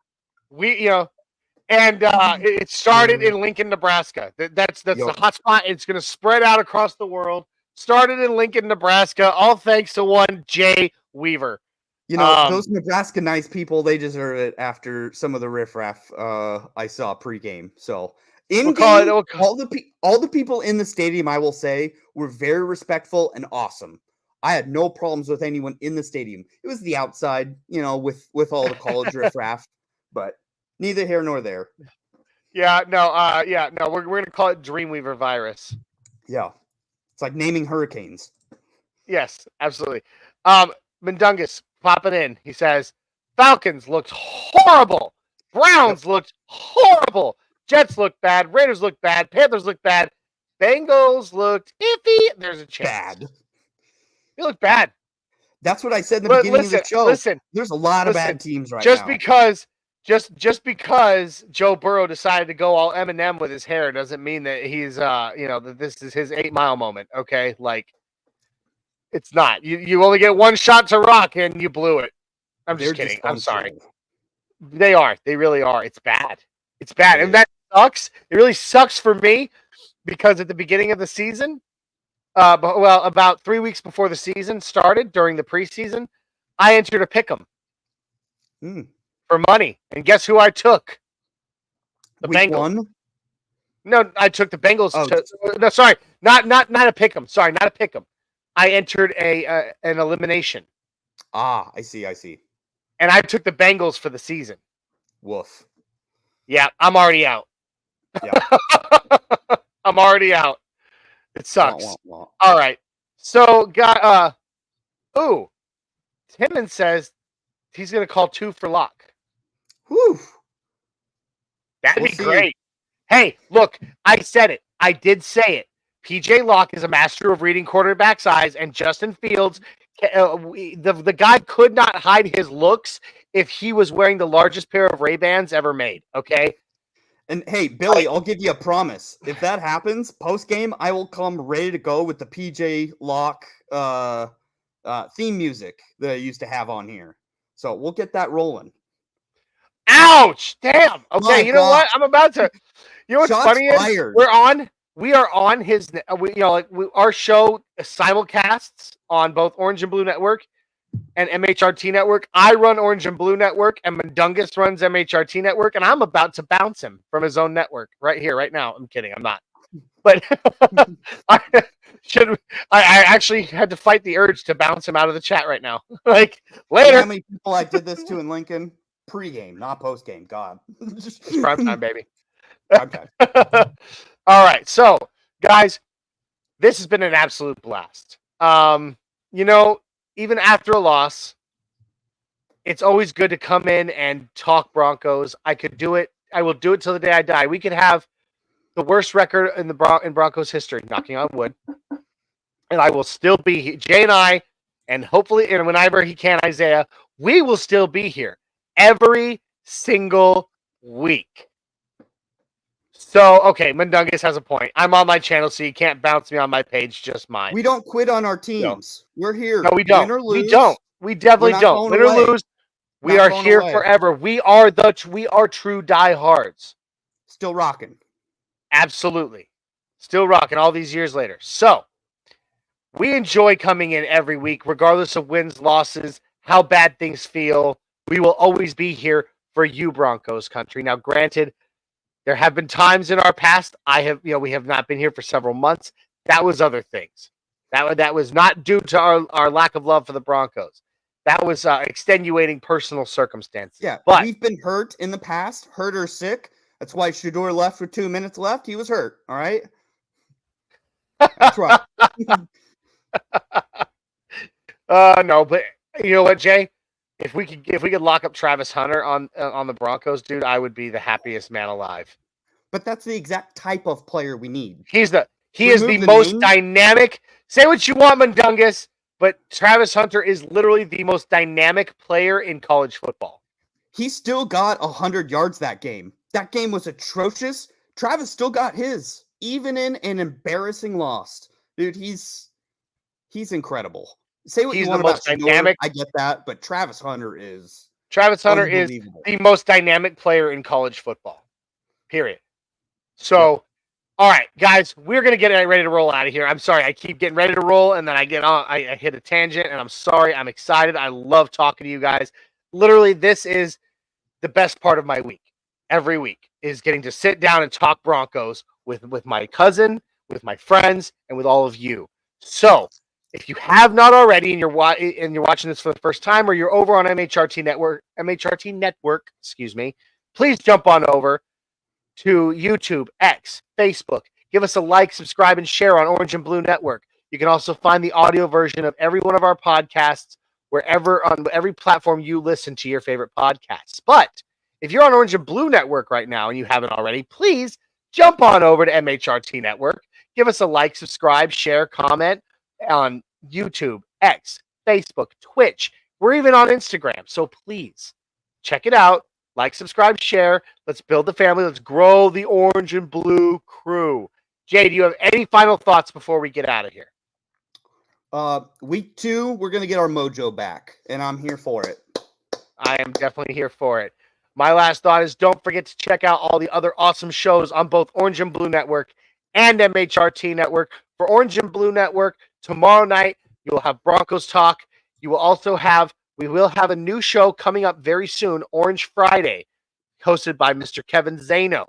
It started in Lincoln, Nebraska. That's the hot spot. It's gonna spread out across the world. Started in Lincoln, Nebraska, all thanks to one Jay Weaver. Those Nebraska nice people, they deserve it after some of the riffraff I saw pregame. So all the people in the stadium, I will say, were very respectful and awesome. I had no problems with anyone in the stadium. It was the outside, with all the college riffraff, but neither here nor there. We're gonna call it Dreamweaver virus. Yeah. It's like naming hurricanes. Yes, absolutely. Mundungus popping in. He says, Falcons looked horrible. Browns looked horrible. Jets looked bad. Raiders looked bad. Panthers looked bad. Bengals looked iffy. There's a chance. Bad. They look bad. That's what I said in the beginning of the show. There's a lot of bad teams right now. Just because Joe Burrow decided to go all Eminem with his hair doesn't mean that he's that this is his 8 Mile moment. Okay, like it's not. You only get one shot to rock and you blew it. I'm just kidding. I'm sorry. They are. They really are. It's bad. It's bad, and that sucks. It really sucks for me because at the beginning of the season, about 3 weeks before the season started during the preseason, I entered a pick'em. for money. And guess who I took? The Week Bengals. 1? No, I took the Bengals. Oh. No, sorry, not a pick 'em. Sorry, not a pick 'em. I entered an elimination, I see. and I took the Bengals for the season. Woof. Yeah, I'm already out. Yeah. I'm already out. It sucks. Wah, wah, wah. All right. So, Timmons says he's going to call 2 for lock. Whew. That'd We'll be see. great. Hey, look, I said it. I did say it. PJ Locke is a master of reading quarterback's eyes, and Justin Fields, the guy could not hide his looks if he was wearing the largest pair of Ray-Bans ever made, okay? And hey, Billy, I'll give you a promise. If that happens, post game, I will come ready to go with the PJ Locke theme music that I used to have on here. So we'll get that rolling. Ouch! Damn. Okay, My you know God. what? I'm about to. You know what's Shots funny fired. is we are on his. Our show simulcasts on both Orange and Blue Network and MHRT Network. I run Orange and Blue Network, and Mundungus runs MHRT Network, and I'm about to bounce him from his own network right here, right now. I'm kidding. I'm not. But I actually had to fight the urge to bounce him out of the chat right now. Like You know later, how many people I did this to in Lincoln? Pre-game, not post-game. God. it's prime time, baby. Okay. All right, so guys, this has been an absolute blast. Even after a loss, it's always good to come in and talk Broncos. I could do it. I will do it till the day I die. We could have the worst record in in Broncos history, knocking on wood, and I will still be Jay and I, and hopefully, and whenever he can, Isaiah, we will still be here every single week. So, okay, Mundungus has a point. I'm on my channel, so you can't bounce me on my page, just mine. We don't quit on our teams. We're here. No, we don't. Win or lose. We don't. We definitely We're not don't. going Win or away. lose, we Not are going here away. forever. We are true diehards. Still rocking. Absolutely. Still rocking all these years later. So, we enjoy coming in every week, regardless of wins, losses, how bad things feel. We will always be here for you, Broncos country. Now, granted, there have been times in our past we have not been here for several months. That was other things. That was not due to our lack of love for the Broncos. That was extenuating personal circumstances. Yeah, but we've been hurt in the past, hurt or sick. That's why Shador left with 2 minutes left. He was hurt. All right. That's right. no, but you know what, Jay? If we could lock up Travis Hunter on the Broncos, dude, I would be the happiest man alive. But that's the exact type of player we need. He is the Remove the most name. dynamic. Say what you want, Mundungus, but Travis Hunter is literally the most dynamic player in college football. He still got 100 yards that game. That game was atrocious. Travis still got his, even in an embarrassing loss. Dude, he's incredible. Say what He's you want the about most Shador, dynamic. I get that, but Travis Hunter is the most dynamic player in college football. Period. So, all right, guys, we're gonna get ready to roll out of here. I'm sorry, I keep getting ready to roll, and then I get on. I hit a tangent, and I'm sorry. I'm excited. I love talking to you guys. Literally, this is the best part of my week. Every week is getting to sit down and talk Broncos with my cousin, with my friends, and with all of you. So, if you have not already, and you're watching this for the first time, or you're over on MHRT Network, excuse me, please jump on over to YouTube, X, Facebook. Give us a like, subscribe, and share on Orange and Blue Network. You can also find the audio version of every one of our podcasts wherever on every platform you listen to your favorite podcasts. But if you're on Orange and Blue Network right now and you haven't already, please jump on over to MHRT Network. Give us a like, subscribe, share, comment on YouTube, X, Facebook, Twitch. We're even on Instagram. So please check it out. Like, subscribe, share. Let's build the family. Let's grow the Orange and Blue crew. Jay, do you have any final thoughts before we get out of here? Week 2, we're going to get our mojo back, and I'm here for it. I am definitely here for it. My last thought is don't forget to check out all the other awesome shows on both Orange and Blue Network and MHRT Network. For Orange and Blue Network, tomorrow night, you will have Broncos Talk. You will also have we will have a new show coming up very soon, Orange Friday, hosted by Mr. Kevin Zano.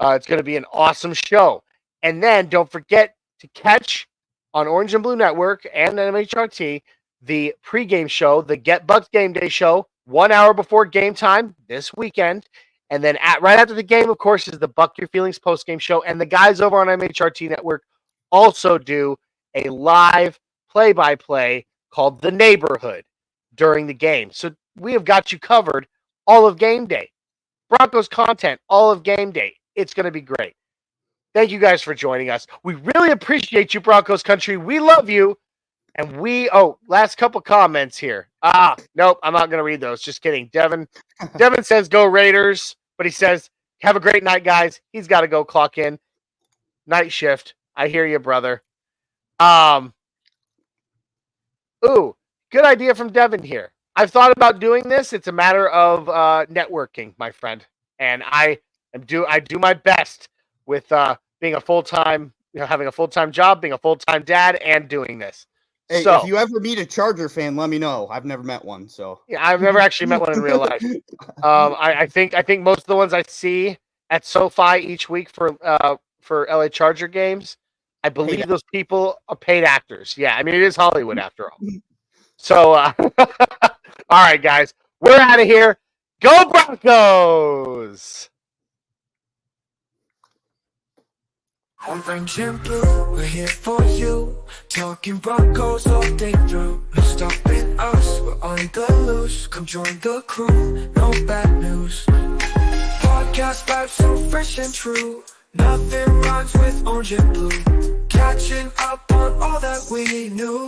It's going to be an awesome show. And then don't forget to catch on Orange and Blue Network and MHRT the pregame show, the Get Bucks Game Day show, 1 hour before game time this weekend. And then right after the game, of course, is the Buck Your Feelings postgame show. And the guys over on MHRT Network also do a live play-by-play called The Neighborhood during the game. So we have got you covered all of game day. Broncos content, all of game day. It's going to be great. Thank you guys for joining us. We really appreciate you, Broncos Country. We love you. And last couple comments here. Nope, I'm not going to read those. Just kidding. Devin says, go Raiders. But he says, have a great night, guys. He's got to go clock in. Night shift. I hear you, brother. Good idea from Devin here. I've thought about doing this. It's a matter of networking, my friend. And I do my best with being a full-time, having a full-time job, being a full-time dad, and doing this. Hey, so, if you ever meet a Charger fan, let me know. I've never met one, so yeah, I've never actually met one in real life. I think most of the ones I see at SoFi each week for LA Charger games, I believe those people are paid actors. Yeah, I mean it is Hollywood after all. So, all right, guys, we're out of here. Go Broncos! Orange and blue, we're here for you. Talking Broncos all day through. No stopping us, we're on the loose. Come join the crew, no bad news. Podcast vibes so fresh and true. Nothing rhymes with orange and blue. Catching up on all that we knew.